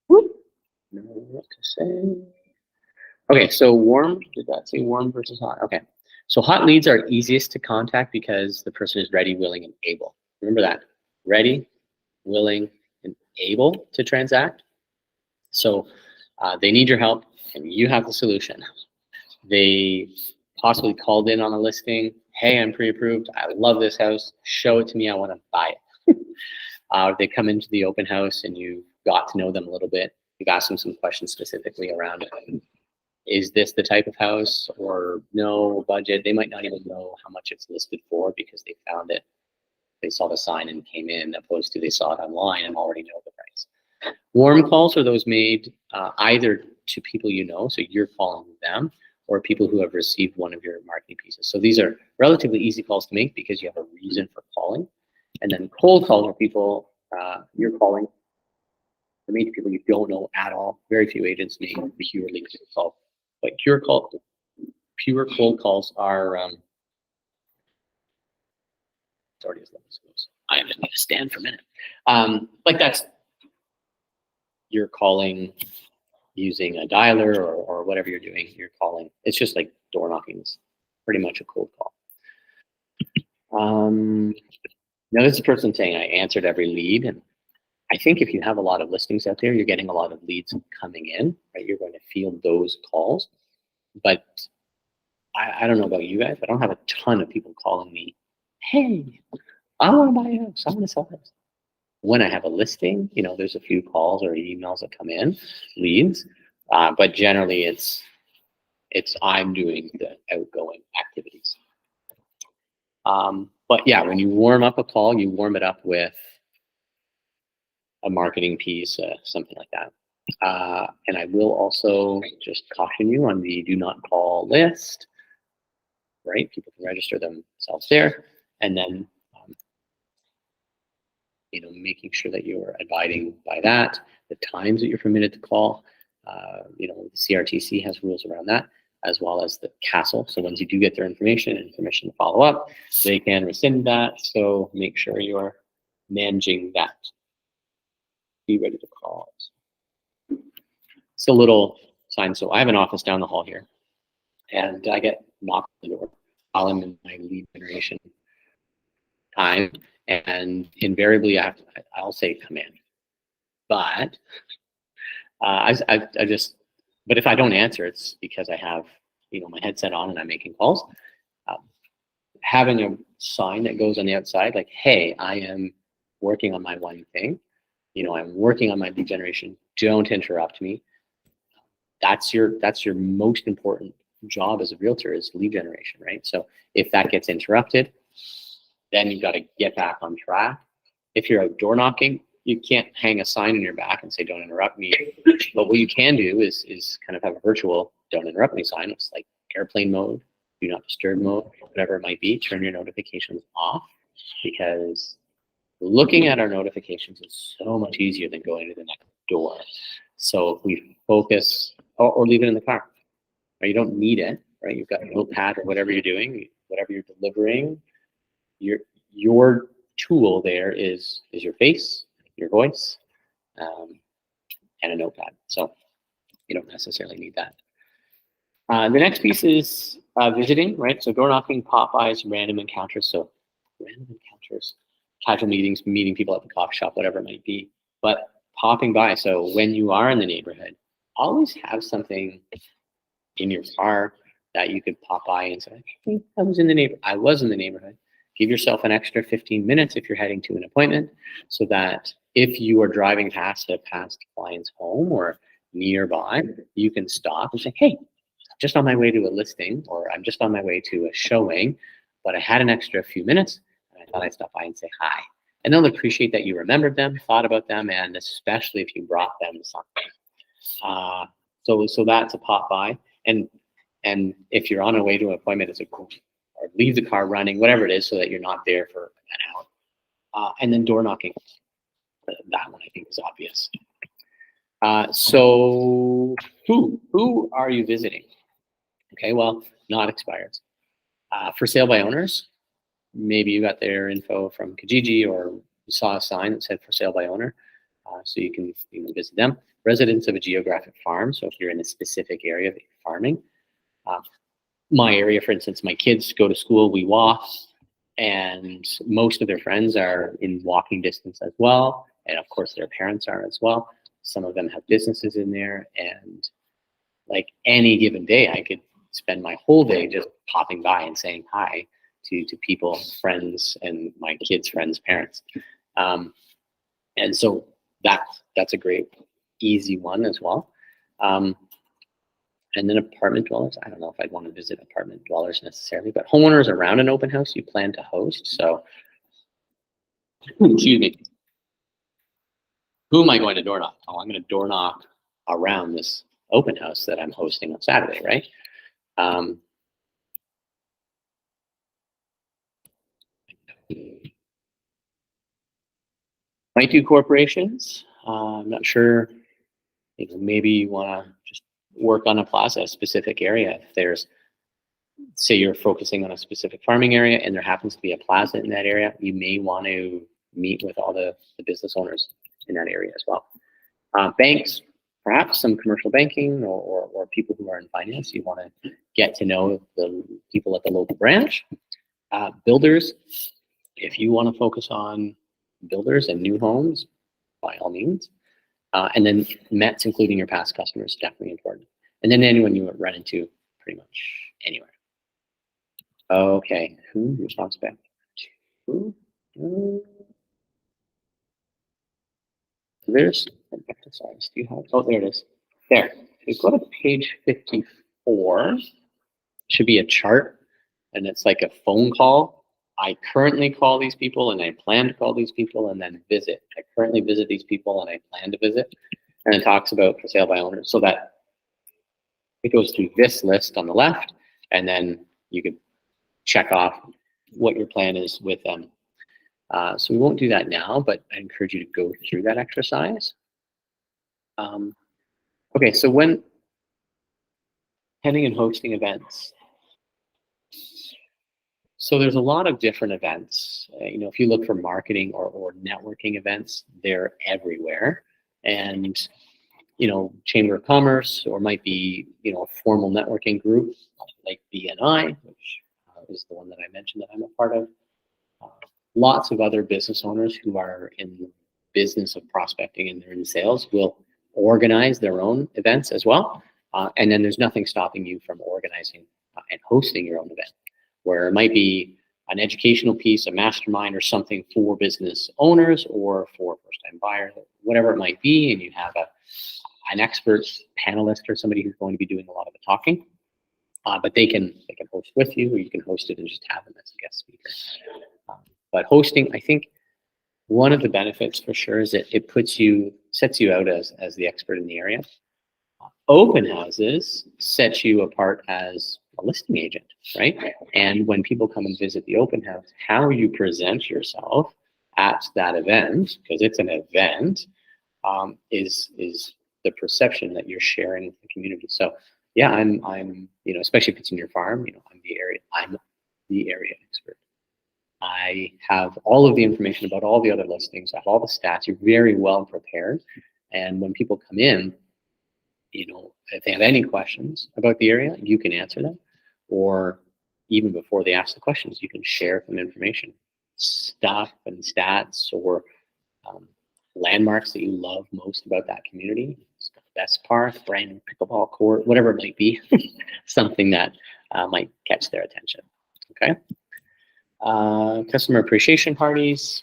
No, what to say. Okay, so warm, did that say warm versus hot? Okay, so hot leads are easiest to contact because the person is ready, willing, and able. Remember that, ready, willing, and able to transact. So they need your help and you have the solution. They possibly called in on a listing. Hey, I'm pre-approved. I love this house. Show it to me. I want to buy it. They come into the open house and you got to know them a little bit. You've asked them some questions specifically around it. Is this the type of house or no budget? They might not even know how much it's listed for because they found it. They saw the sign and came in, opposed to they saw it online and already know the price. Warm calls are those made either to people you know, so you're calling them, or people who have received one of your marketing pieces. So these are relatively easy calls to make because you have a reason for calling. And then cold calls are people you're calling. For me, people you don't know at all. Very few agents make purely cold calls. But pure cold calls are already as long as it goes. I just need to stand for a minute. Like that's you're calling using a dialer or whatever you're doing. You're calling. It's just like door knocking. It's pretty much a cold call. Now this is a person saying I answered every lead, and I think if you have a lot of listings out there, you're getting a lot of leads coming in, right? You're going to field those calls. But I don't know about you guys, but I don't have a ton of people calling me, hey, I want to buy a house, I want to sell a house. When I have a listing, you know, there's a few calls or emails that come in, leads, but generally it's I'm doing the outgoing activities. But yeah, when you warm up a call, you warm it up with a marketing piece, something like that. And I will also just caution you on the do not call list, right? People can register themselves there. And then, you know, making sure that you're abiding by that, the times that you're permitted to call. You know, the CRTC has rules around that, as well as the castle. So once you do get their information and permission to follow up, they can rescind that. So make sure you're managing that. Be ready to call. It's a little sign. So I have an office down the hall here, and I get knocked on the door while I'm in my lead generation time, and invariably I'll say come in. But but if I don't answer, it's because I have, you know, my headset on and I'm making calls. Having a sign that goes on the outside, like, hey, I am working on my one thing. You know, I'm working on my lead generation. Don't interrupt me. That's your most important job as a realtor, is lead generation, right? So if that gets interrupted, then you've got to get back on track. If you're out door knocking, you can't hang a sign in your back and say, don't interrupt me. But what you can do is kind of have a virtual don't interrupt me sign. It's like airplane mode, do not disturb mode, whatever it might be. Turn your notifications off, because looking at our notifications is so much easier than going to the next door. So if we focus, or leave it in the car, right? You don't need it, right? You've got a notepad or whatever you're doing, whatever you're delivering. Your tool there is your face, your voice, and a notepad. So you don't necessarily need that. The next piece is visiting, right? So door knocking, pop-bys, random encounters. So random encounters, casual meetings, meeting people at the coffee shop, whatever it might be. But popping by. So when you are in the neighborhood, always have something in your car that you could pop by and say, hey, I was in the neighborhood. Give yourself an extra 15 minutes if you're heading to an appointment, so that if you are driving past a past client's home or nearby, you can stop and say, hey, I'm just on my way to a listing, or I'm just on my way to a showing, but I had an extra few minutes and I thought I'd stop by and say hi. And they'll appreciate that you remembered them, thought about them, and especially if you brought them something. So that's a pop by. And if you're on a way to an appointment, it's a cool, or leave the car running, whatever it is, so that you're not there for an hour. And then door knocking. That one I think is obvious. So who are you visiting? Okay, well, not expireds. For sale by owners, maybe you got their info from Kijiji or you saw a sign that said for sale by owner, so you can visit them. Residents of a geographic farm, so if you're in a specific area that you're farming. My area, for instance, my kids go to school, we walk, and most of their friends are in walking distance as well. And of course, their parents are as well. Some of them have businesses in there. And like any given day, I could spend my whole day just popping by and saying hi to people, friends, and my kids' friends' parents. And so that's a great, easy one as well. And then apartment dwellers, I don't know if I'd want to visit apartment dwellers necessarily, but homeowners around an open house you plan to host. So, excuse me. Who am I going to door knock? Oh, I'm going to door knock around this open house that I'm hosting on Saturday, right? Might do corporations. I'm not sure. Maybe you want to just work on a plaza, a specific area. If there's, say you're focusing on a specific farming area and there happens to be a plaza in that area, you may want to meet with all the business owners in that area as well. Banks, perhaps some commercial banking or people who are in finance, you want to get to know the people at the local branch. Builders, if you want to focus on builders and new homes, by all means. And then METs, including your past customers, definitely important. And then anyone you run into pretty much anywhere. Okay, who responds back? There's an exercise. Do you have? Oh, there it is. There. If you go to page 54, should be a chart, and it's like a phone call. I currently call these people, and I plan to call these people, and then visit. I currently visit these people, and I plan to visit. And it talks about for sale by owners, so that it goes through this list on the left, and then you could check off what your plan is with them. So we won't do that now, but I encourage you to go through that exercise. Okay, so when attending and hosting events, so there's a lot of different events. If you look for marketing or networking events, they're everywhere. And, Chamber of Commerce, or might be, a formal networking group like BNI, which is the one that I mentioned that I'm a part of. Lots of other business owners who are in the business of prospecting and they're in sales will organize their own events as well. And then there's nothing stopping you from organizing and hosting your own event, where it might be an educational piece, a mastermind, or something for business owners or for first-time buyers, whatever it might be, and you have an expert panelist or somebody who's going to be doing a lot of the talking. But they can host with you, or you can host it and just have them as a guest speaker. But hosting, I think one of the benefits for sure is that it sets you out as the expert in the area. Open houses set you apart as a listing agent, right? And when people come and visit the open house, how you present yourself at that event, because it's an event, is the perception that you're sharing with the community. So yeah, I'm especially if it's in your farm, I'm the area expert. I have all of the information about all the other listings. I have all the stats. You're very well prepared. And when people come in, if they have any questions about the area, you can answer them. Or even before they ask the questions, you can share some information, stuff and stats, or landmarks that you love most about that community. Best park, brand new pickleball court, whatever it might be, something that might catch their attention. Okay. Customer appreciation parties,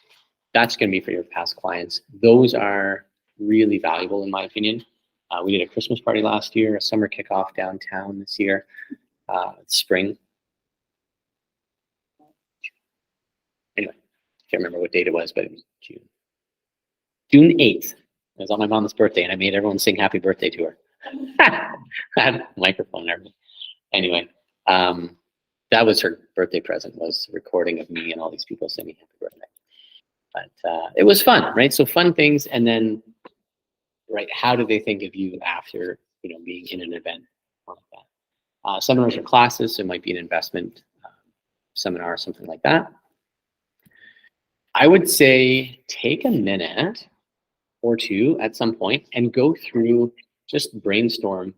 that's going to be for your past clients. Those are really valuable in my opinion. We did a Christmas party last year, a summer kickoff downtown this year, spring. Anyway, can't remember what date it was, but it was June 8th. It was on my mom's birthday, and I made everyone sing happy birthday to her. I had a microphone and everything. Anyway, that was her birthday present, was a recording of me and all these people singing happy birthday. But it was fun, right? So fun things, and then, right, how do they think of you after, being in an event like that? Seminars or classes, so it might be an investment seminar or something like that. I would say take a minute or two at some point and go through, just brainstorm,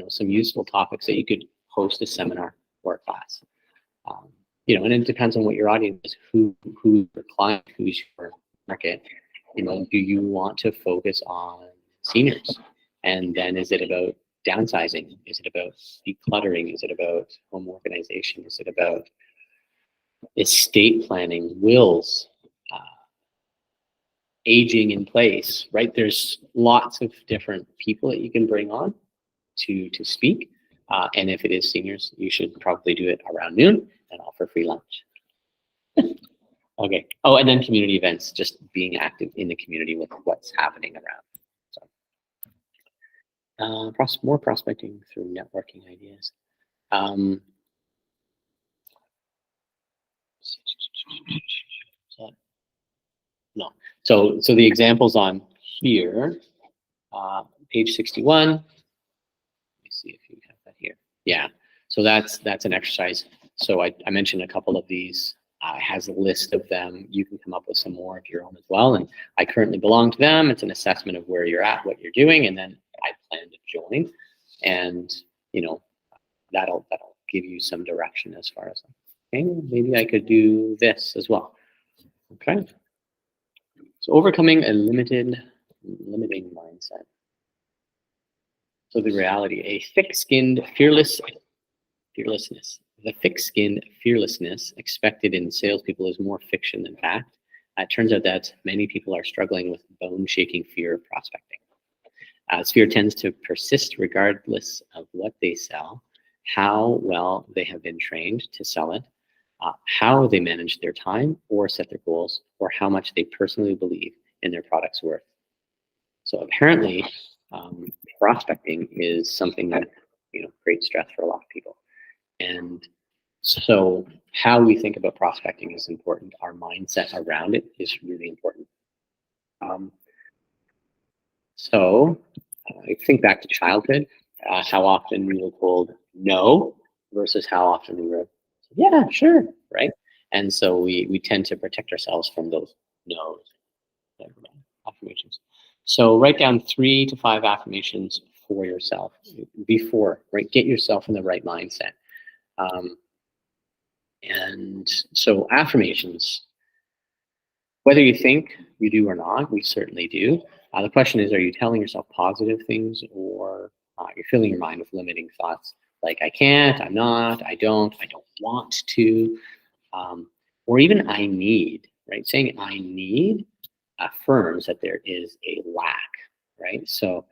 some useful topics that you could host a seminar or a class. And it depends on what your audience is, who's your client, who's your market. Do you want to focus on seniors? And then is it about downsizing? Is it about decluttering? Is it about home organization? Is it about estate planning, wills, aging in place, right? There's lots of different people that you can bring on to speak. And if it is seniors, you should probably do it around noon and offer free lunch. Okay. Oh, and then community events, just being active in the community with what's happening around. So, more prospecting through networking ideas. No. So the examples on here, page 61. Let me see if you have that here. Yeah. So that's an exercise. So I mentioned a couple of these. It has a list of them. You can come up with some more of your own as well. And I currently belong to them. It's an assessment of where you're at, what you're doing, and then I plan to join. And that'll give you some direction as far as, okay, maybe I could do this as well. Okay. So overcoming a limiting mindset. So the reality, a thick-skinned fearlessness. The thick-skinned fearlessness expected in salespeople is more fiction than fact. It turns out that many people are struggling with bone-shaking fear of prospecting. This fear tends to persist regardless of what they sell, how well they have been trained to sell it, how they manage their time or set their goals, or how much they personally believe in their product's worth. So apparently, prospecting is something that creates stress for a lot of people. And so how we think about prospecting is important. Our mindset around it is really important. So I think back to childhood, how often we were told no versus how often we were, yeah, sure, right? And so we tend to protect ourselves from those no's. Affirmations. So write down 3 to 5 affirmations for yourself before, right? Get yourself in the right mindset. And so affirmations, whether you think you do or not, we certainly do. The question is, are you telling yourself positive things, or you're filling your mind with limiting thoughts like I can't, I'm not, I don't want to, or even I need, right? Saying I need affirms that there is a lack, right? So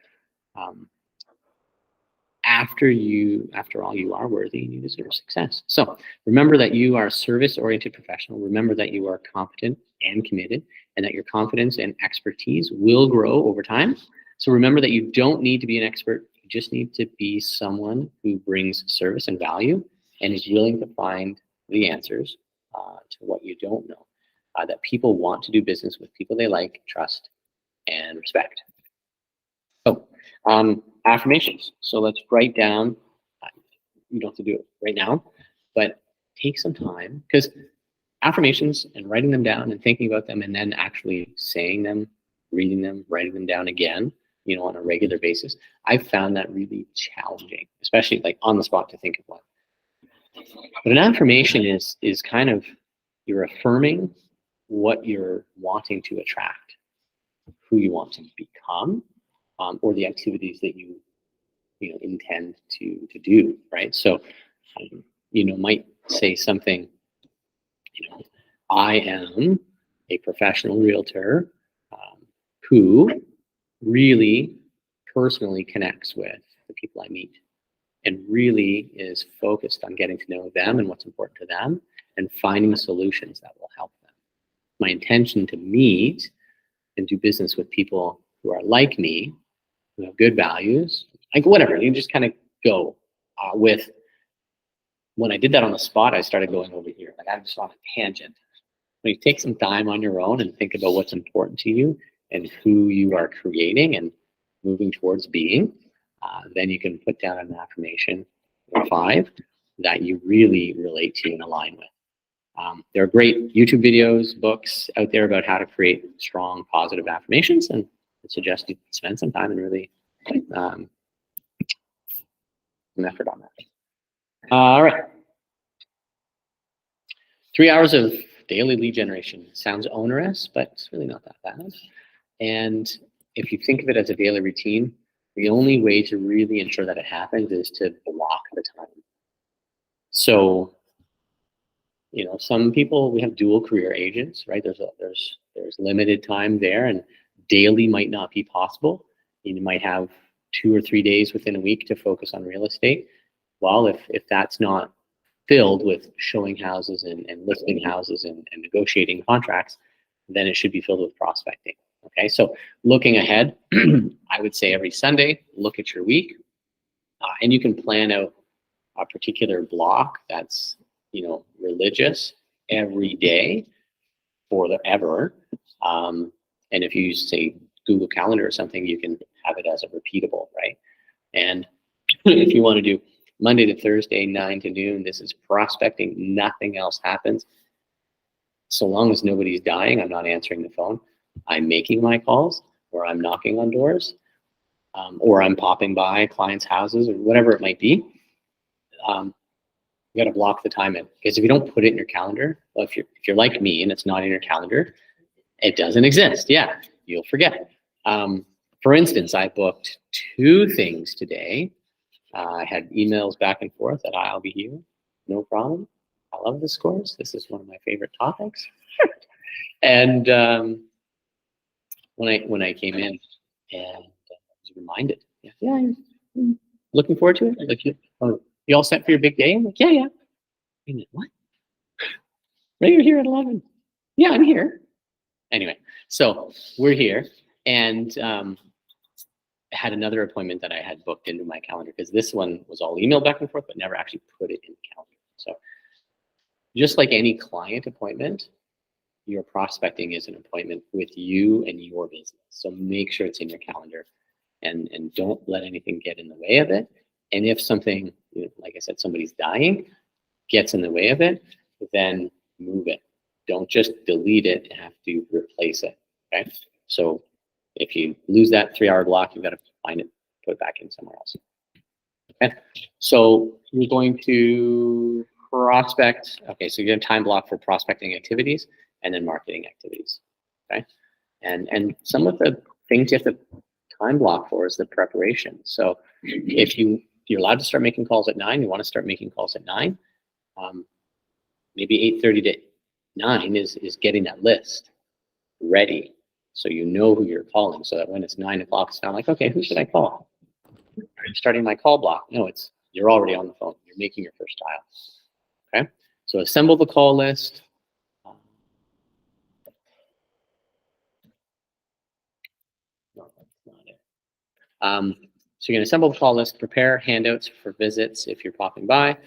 after all, you are worthy and you deserve success. So remember that you are a service-oriented professional. Remember that you are competent and committed, and that your confidence and expertise will grow over time. So remember that you don't need to be an expert. You just need to be someone who brings service and value and is willing to find the answers to what you don't know. That people want to do business with people they like, trust, and respect. So affirmations. So let's write down, you don't have to do it right now, but take some time, because affirmations and writing them down and thinking about them and then actually saying them, reading them, writing them down again, on a regular basis, I've found that really challenging, especially like on the spot to think of one. But an affirmation is kind of, you're affirming what you're wanting to attract, who you want to become, or the activities that you intend to do, right? So might say something, I am a professional realtor who really personally connects with the people I meet and really is focused on getting to know them and what's important to them and finding solutions that will help them. My intention to meet and do business with people who are like me, who have good values, like whatever, you just kind of go with. When I did that on the spot, I started going over here. Like I'm just on a tangent. When you take some time on your own and think about what's important to you and who you are creating and moving towards being, then you can put down an affirmation or 5 that you really relate to and align with. There are great YouTube videos, books out there about how to create strong positive affirmations, and I suggest you spend some time and really some effort on that. All right. 3 hours of daily lead generation. Sounds onerous, but it's really not that bad. And if you think of it as a daily routine, the only way to really ensure that it happens is to block the time. So, you know, some people, we have dual career agents, right? There's limited time there, and daily might not be possible. You might have 2 or 3 days within a week to focus on real estate. Well, if that's not filled with showing houses and listing houses and negotiating contracts, then it should be filled with prospecting. Okay, so looking ahead, I would say every Sunday, look at your week, and you can plan out a particular block that's, you know, religious every day forever. And if you use, say, Google Calendar or something, you can have it as a repeatable, right? And if you want to do Monday to Thursday, 9 to noon, this is prospecting, nothing else happens. So long as nobody's dying, I'm not answering the phone. I'm making my calls, or I'm knocking on doors, or I'm popping by clients' houses, or whatever it might be. You got to block the time in, because if you don't put it in your calendar, well, if you're like me and it's not in your calendar, it doesn't exist. Yeah, you'll forget. For instance, I booked 2 things today. I had emails back and forth that I'll be here, no problem. I love this course. This is one of my favorite topics. And when I came in, and was reminded, yeah, I'm looking forward to it. Like, you all set for your big day? I'm like, yeah. Wait a minute, what? Right, you're here at 11. Yeah, I'm here. Anyway, so we're here, and I had another appointment that I had booked into my calendar, because this one was all email back and forth, but never actually put it in the calendar. So just like any client appointment, your prospecting is an appointment with you and your business. So make sure it's in your calendar, and don't let anything get in the way of it. And if something, you know, like I said, somebody's dying, gets in the way of it, then move it. Don't just delete it and have to replace it, okay? So if you lose that 3-hour block, you've got to find it, put it back in somewhere else. Okay, so you're going to prospect. Okay, so you're going to time block for prospecting activities and then marketing activities. Okay, and some of the things you have to time block for is the preparation. So if you're allowed to start making calls at 9, you want to start making calls at 9. Maybe 8:30 to 9 is getting that list ready, so you know who you're calling, so that when it's 9 o'clock, it's not like, okay, who should I call? I'm starting my call block. No, you're already on the phone. You're making your first dial. Okay, so assemble the call list. No, that's not it. So you're going to assemble the call list, prepare handouts for visits if you're popping by,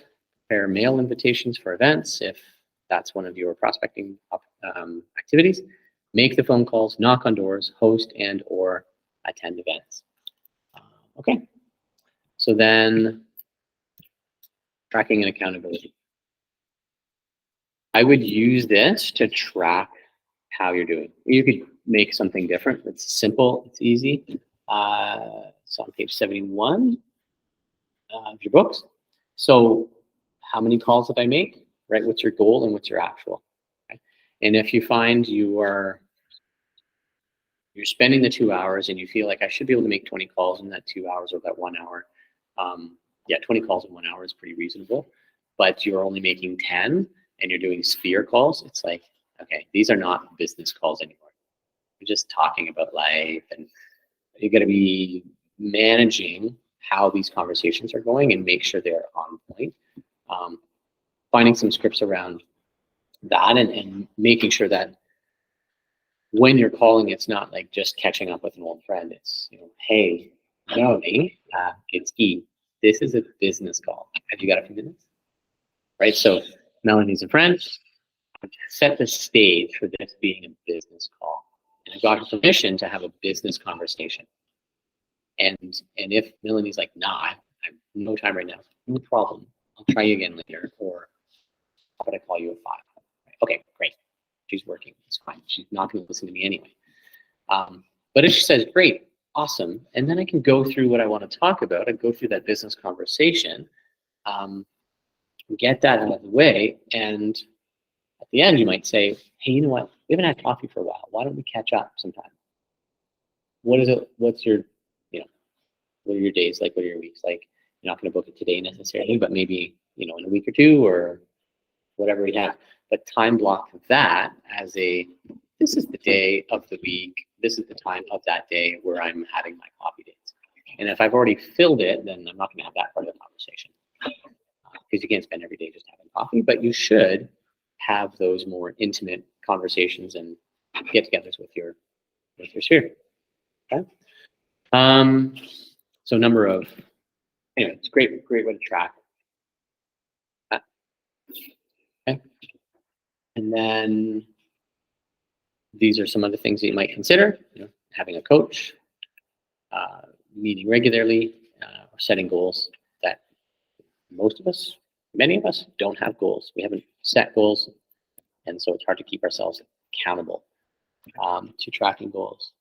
prepare mail invitations for events if that's one of your prospecting activities, make the phone calls, knock on doors, host and or attend events. Okay, so then tracking and accountability. I would use this to track how you're doing. You could make something different. It's simple, it's easy. It's on page 71 of your books. So how many calls did I make, right? What's your goal and what's your actual? Okay? And if you find you're spending the 2 hours and you feel like I should be able to make 20 calls in that 2 hours or that 1 hour, yeah, 20 calls in 1 hour is pretty reasonable, but you're only making 10 and you're doing sphere calls, it's like, okay, these are not business calls anymore. You're just talking about life, and you're going to be managing how these conversations are going and make sure they're on point. Finding some scripts around that, and making sure that when you're calling, it's not like just catching up with an old friend. It's, you know, hey, Melanie, it's E. This is a business call. Have you got a few minutes? Right, so Melanie's a friend. Set the stage for this being a business call. And I got her permission to have a business conversation. And if Melanie's like, nah, I have no time right now, no problem. I'll try you again later, or how about I call you at 5? okay, great. She's working. It's fine. She's not going to listen to me anyway. But if she says, great, awesome, and then I can go through what I want to talk about and go through that business conversation, get that out of the way, and at the end you might say, hey, you know what? We haven't had coffee for a while. Why don't we catch up sometime? What is it? What's your, what are your days like? What are your weeks like? You're not going to book it today necessarily, but maybe, in a week or two or whatever we have. But time block that as this is the day of the week. This is the time of that day where I'm having my coffee dates. And if I've already filled it, then I'm not going to have that part of the conversation. Because you can't spend every day just having coffee, but you should have those more intimate conversations and get-togethers with your sphere. Okay. So anyway, it's a great way to track. Okay. And then these are some other things that you might consider, having a coach, meeting regularly, or setting goals that many of us don't have goals. We haven't set goals. And so it's hard to keep ourselves accountable to tracking goals.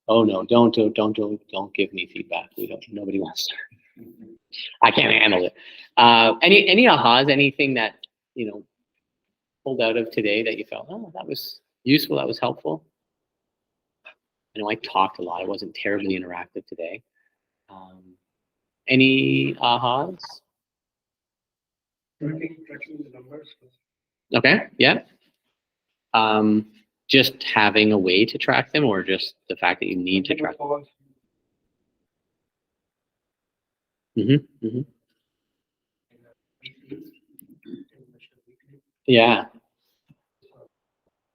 Oh no, don't give me feedback. Nobody wants to. I can't handle it. Any ahas, anything that, pulled out of today that you felt, oh, that was useful, that was helpful? I know I talked a lot. I wasn't terribly interactive today. Any ahas?
Tracking the numbers.
Okay, yeah. Just having a way to track them, or just the fact that you need to track them? Yeah.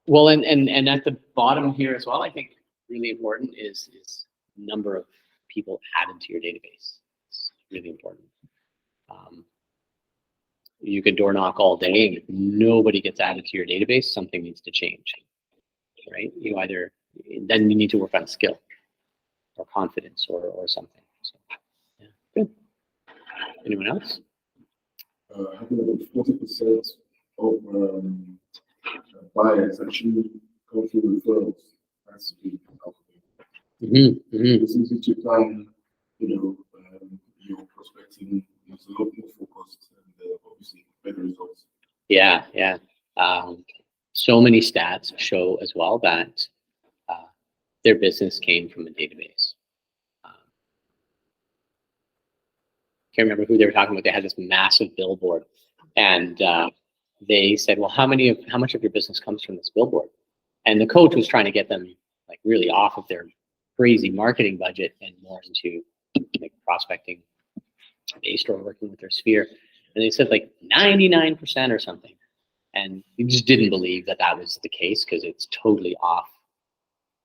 Well, and at the bottom here as well, I think really important is number of people added to your database. It's really important. You could door knock all day, and if nobody gets added to your database, something needs to change, right? Then you need to work on skill or confidence or something. So, yeah, good. Anyone else?
Having about 40% of buyers actually go through referrals. That's a big help. It's easy to plan, your prospecting. It's a lot more focused and obviously better results.
Yeah. So many stats show as well that their business came from a database. Can't remember who they were talking about. They had this massive billboard, and they said, well, how much of your business comes from this billboard? And the coach was trying to get them like really off of their crazy marketing budget and more into like prospecting based or working with their sphere. And they said like 99% or something. And he just didn't believe that was the case because it's totally off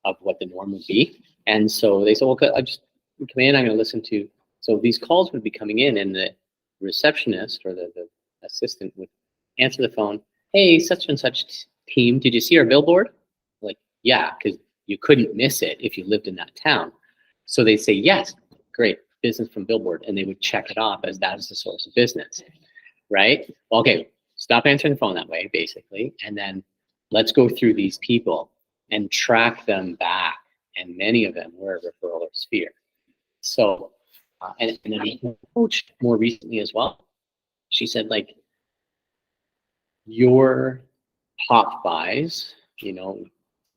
of what the norm would be. And so they said, well, I just come in, I'm going to listen to. So these calls would be coming in, and the receptionist or the assistant would answer the phone. Hey, such and such team, did you see our billboard? Like, yeah, because you couldn't miss it if you lived in that town. So they say, yes, great, business from billboard. And they would check it off as that is the source of business, right? Well, okay, stop answering the phone that way, basically. And then let's go through these people and track them back. And many of them were a referral or sphere. So, and then we coached more recently as well. She said, like, your pop buys,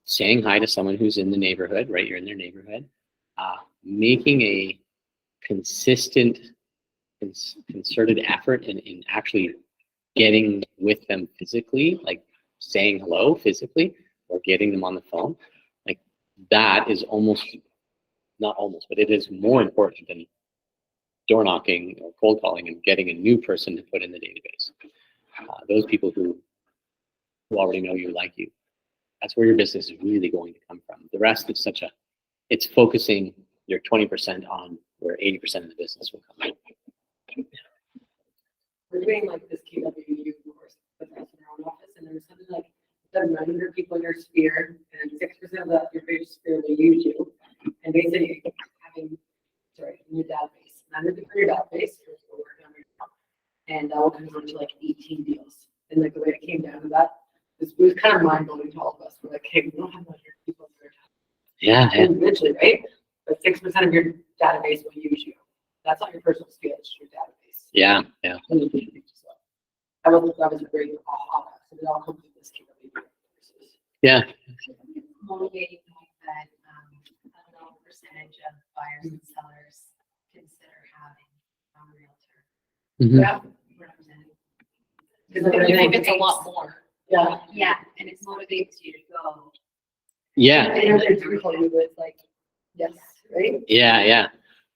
saying hi to someone who's in the neighborhood, right? You're in their neighborhood, making a consistent, concerted effort in actually getting with them physically, like saying hello physically or getting them on the phone, like that is not almost, but it is more important than door knocking or cold calling and getting a new person to put in the database. Those people who already know you, like you, that's where your business is really going to come from. The rest is it's focusing your 20% on where 80% of the business will come from.
We're doing like this KWEx course with us in our own office, and there's something like 700 people in your sphere, and 6% of your big sphere will use you. And basically having, in your database, 900 for your database, which we're working on right now, and that will convert to like 18 deals. And like the way it came down to that, It was kind of mind blowing to all of us. We're like, hey, we don't have 100 people in
Yeah.
our individually, right? But 6% of your database will use you. That's not your personal skill, it's your database.
Yeah. Yeah.
And you can use as well. That was a great aha. So it all comes with this KWEx.
Yeah.
Motivating that a low percentage of buyers and sellers consider having a realtor
Mhm.
Yeah.
represented.
Because
You think it's a lot more.
Yeah.
Yeah, and it motivates you to go.
Yeah.
And they're doing it's like, yes, right?
Yeah, yeah.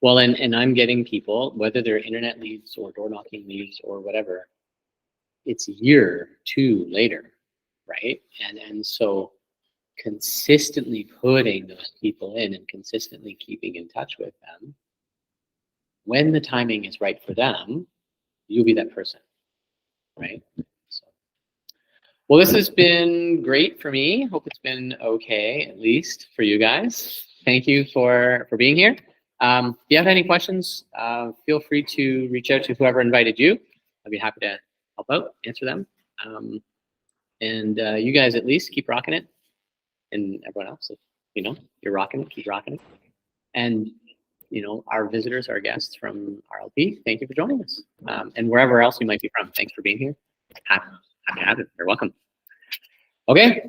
Well, and I'm getting people, whether they're internet leads or door knocking leads or whatever, it's a year, 2 later, right? And so consistently putting those people in and consistently keeping in touch with them, when the timing is right for them, you'll be that person, right? So, well, this has been great for me. Hope it's been okay, at least for you guys. Thank you for being here. If you have any questions, feel free to reach out to whoever invited you. I'd be happy to help out, answer them. And you guys at least keep rocking it. And everyone else, if you know, you're rocking it, keep rocking it. And you know, our visitors, our guests from RLP, thank you for joining us. And wherever else you might be from, thanks for being here. Happy to have you. You're welcome. Okay,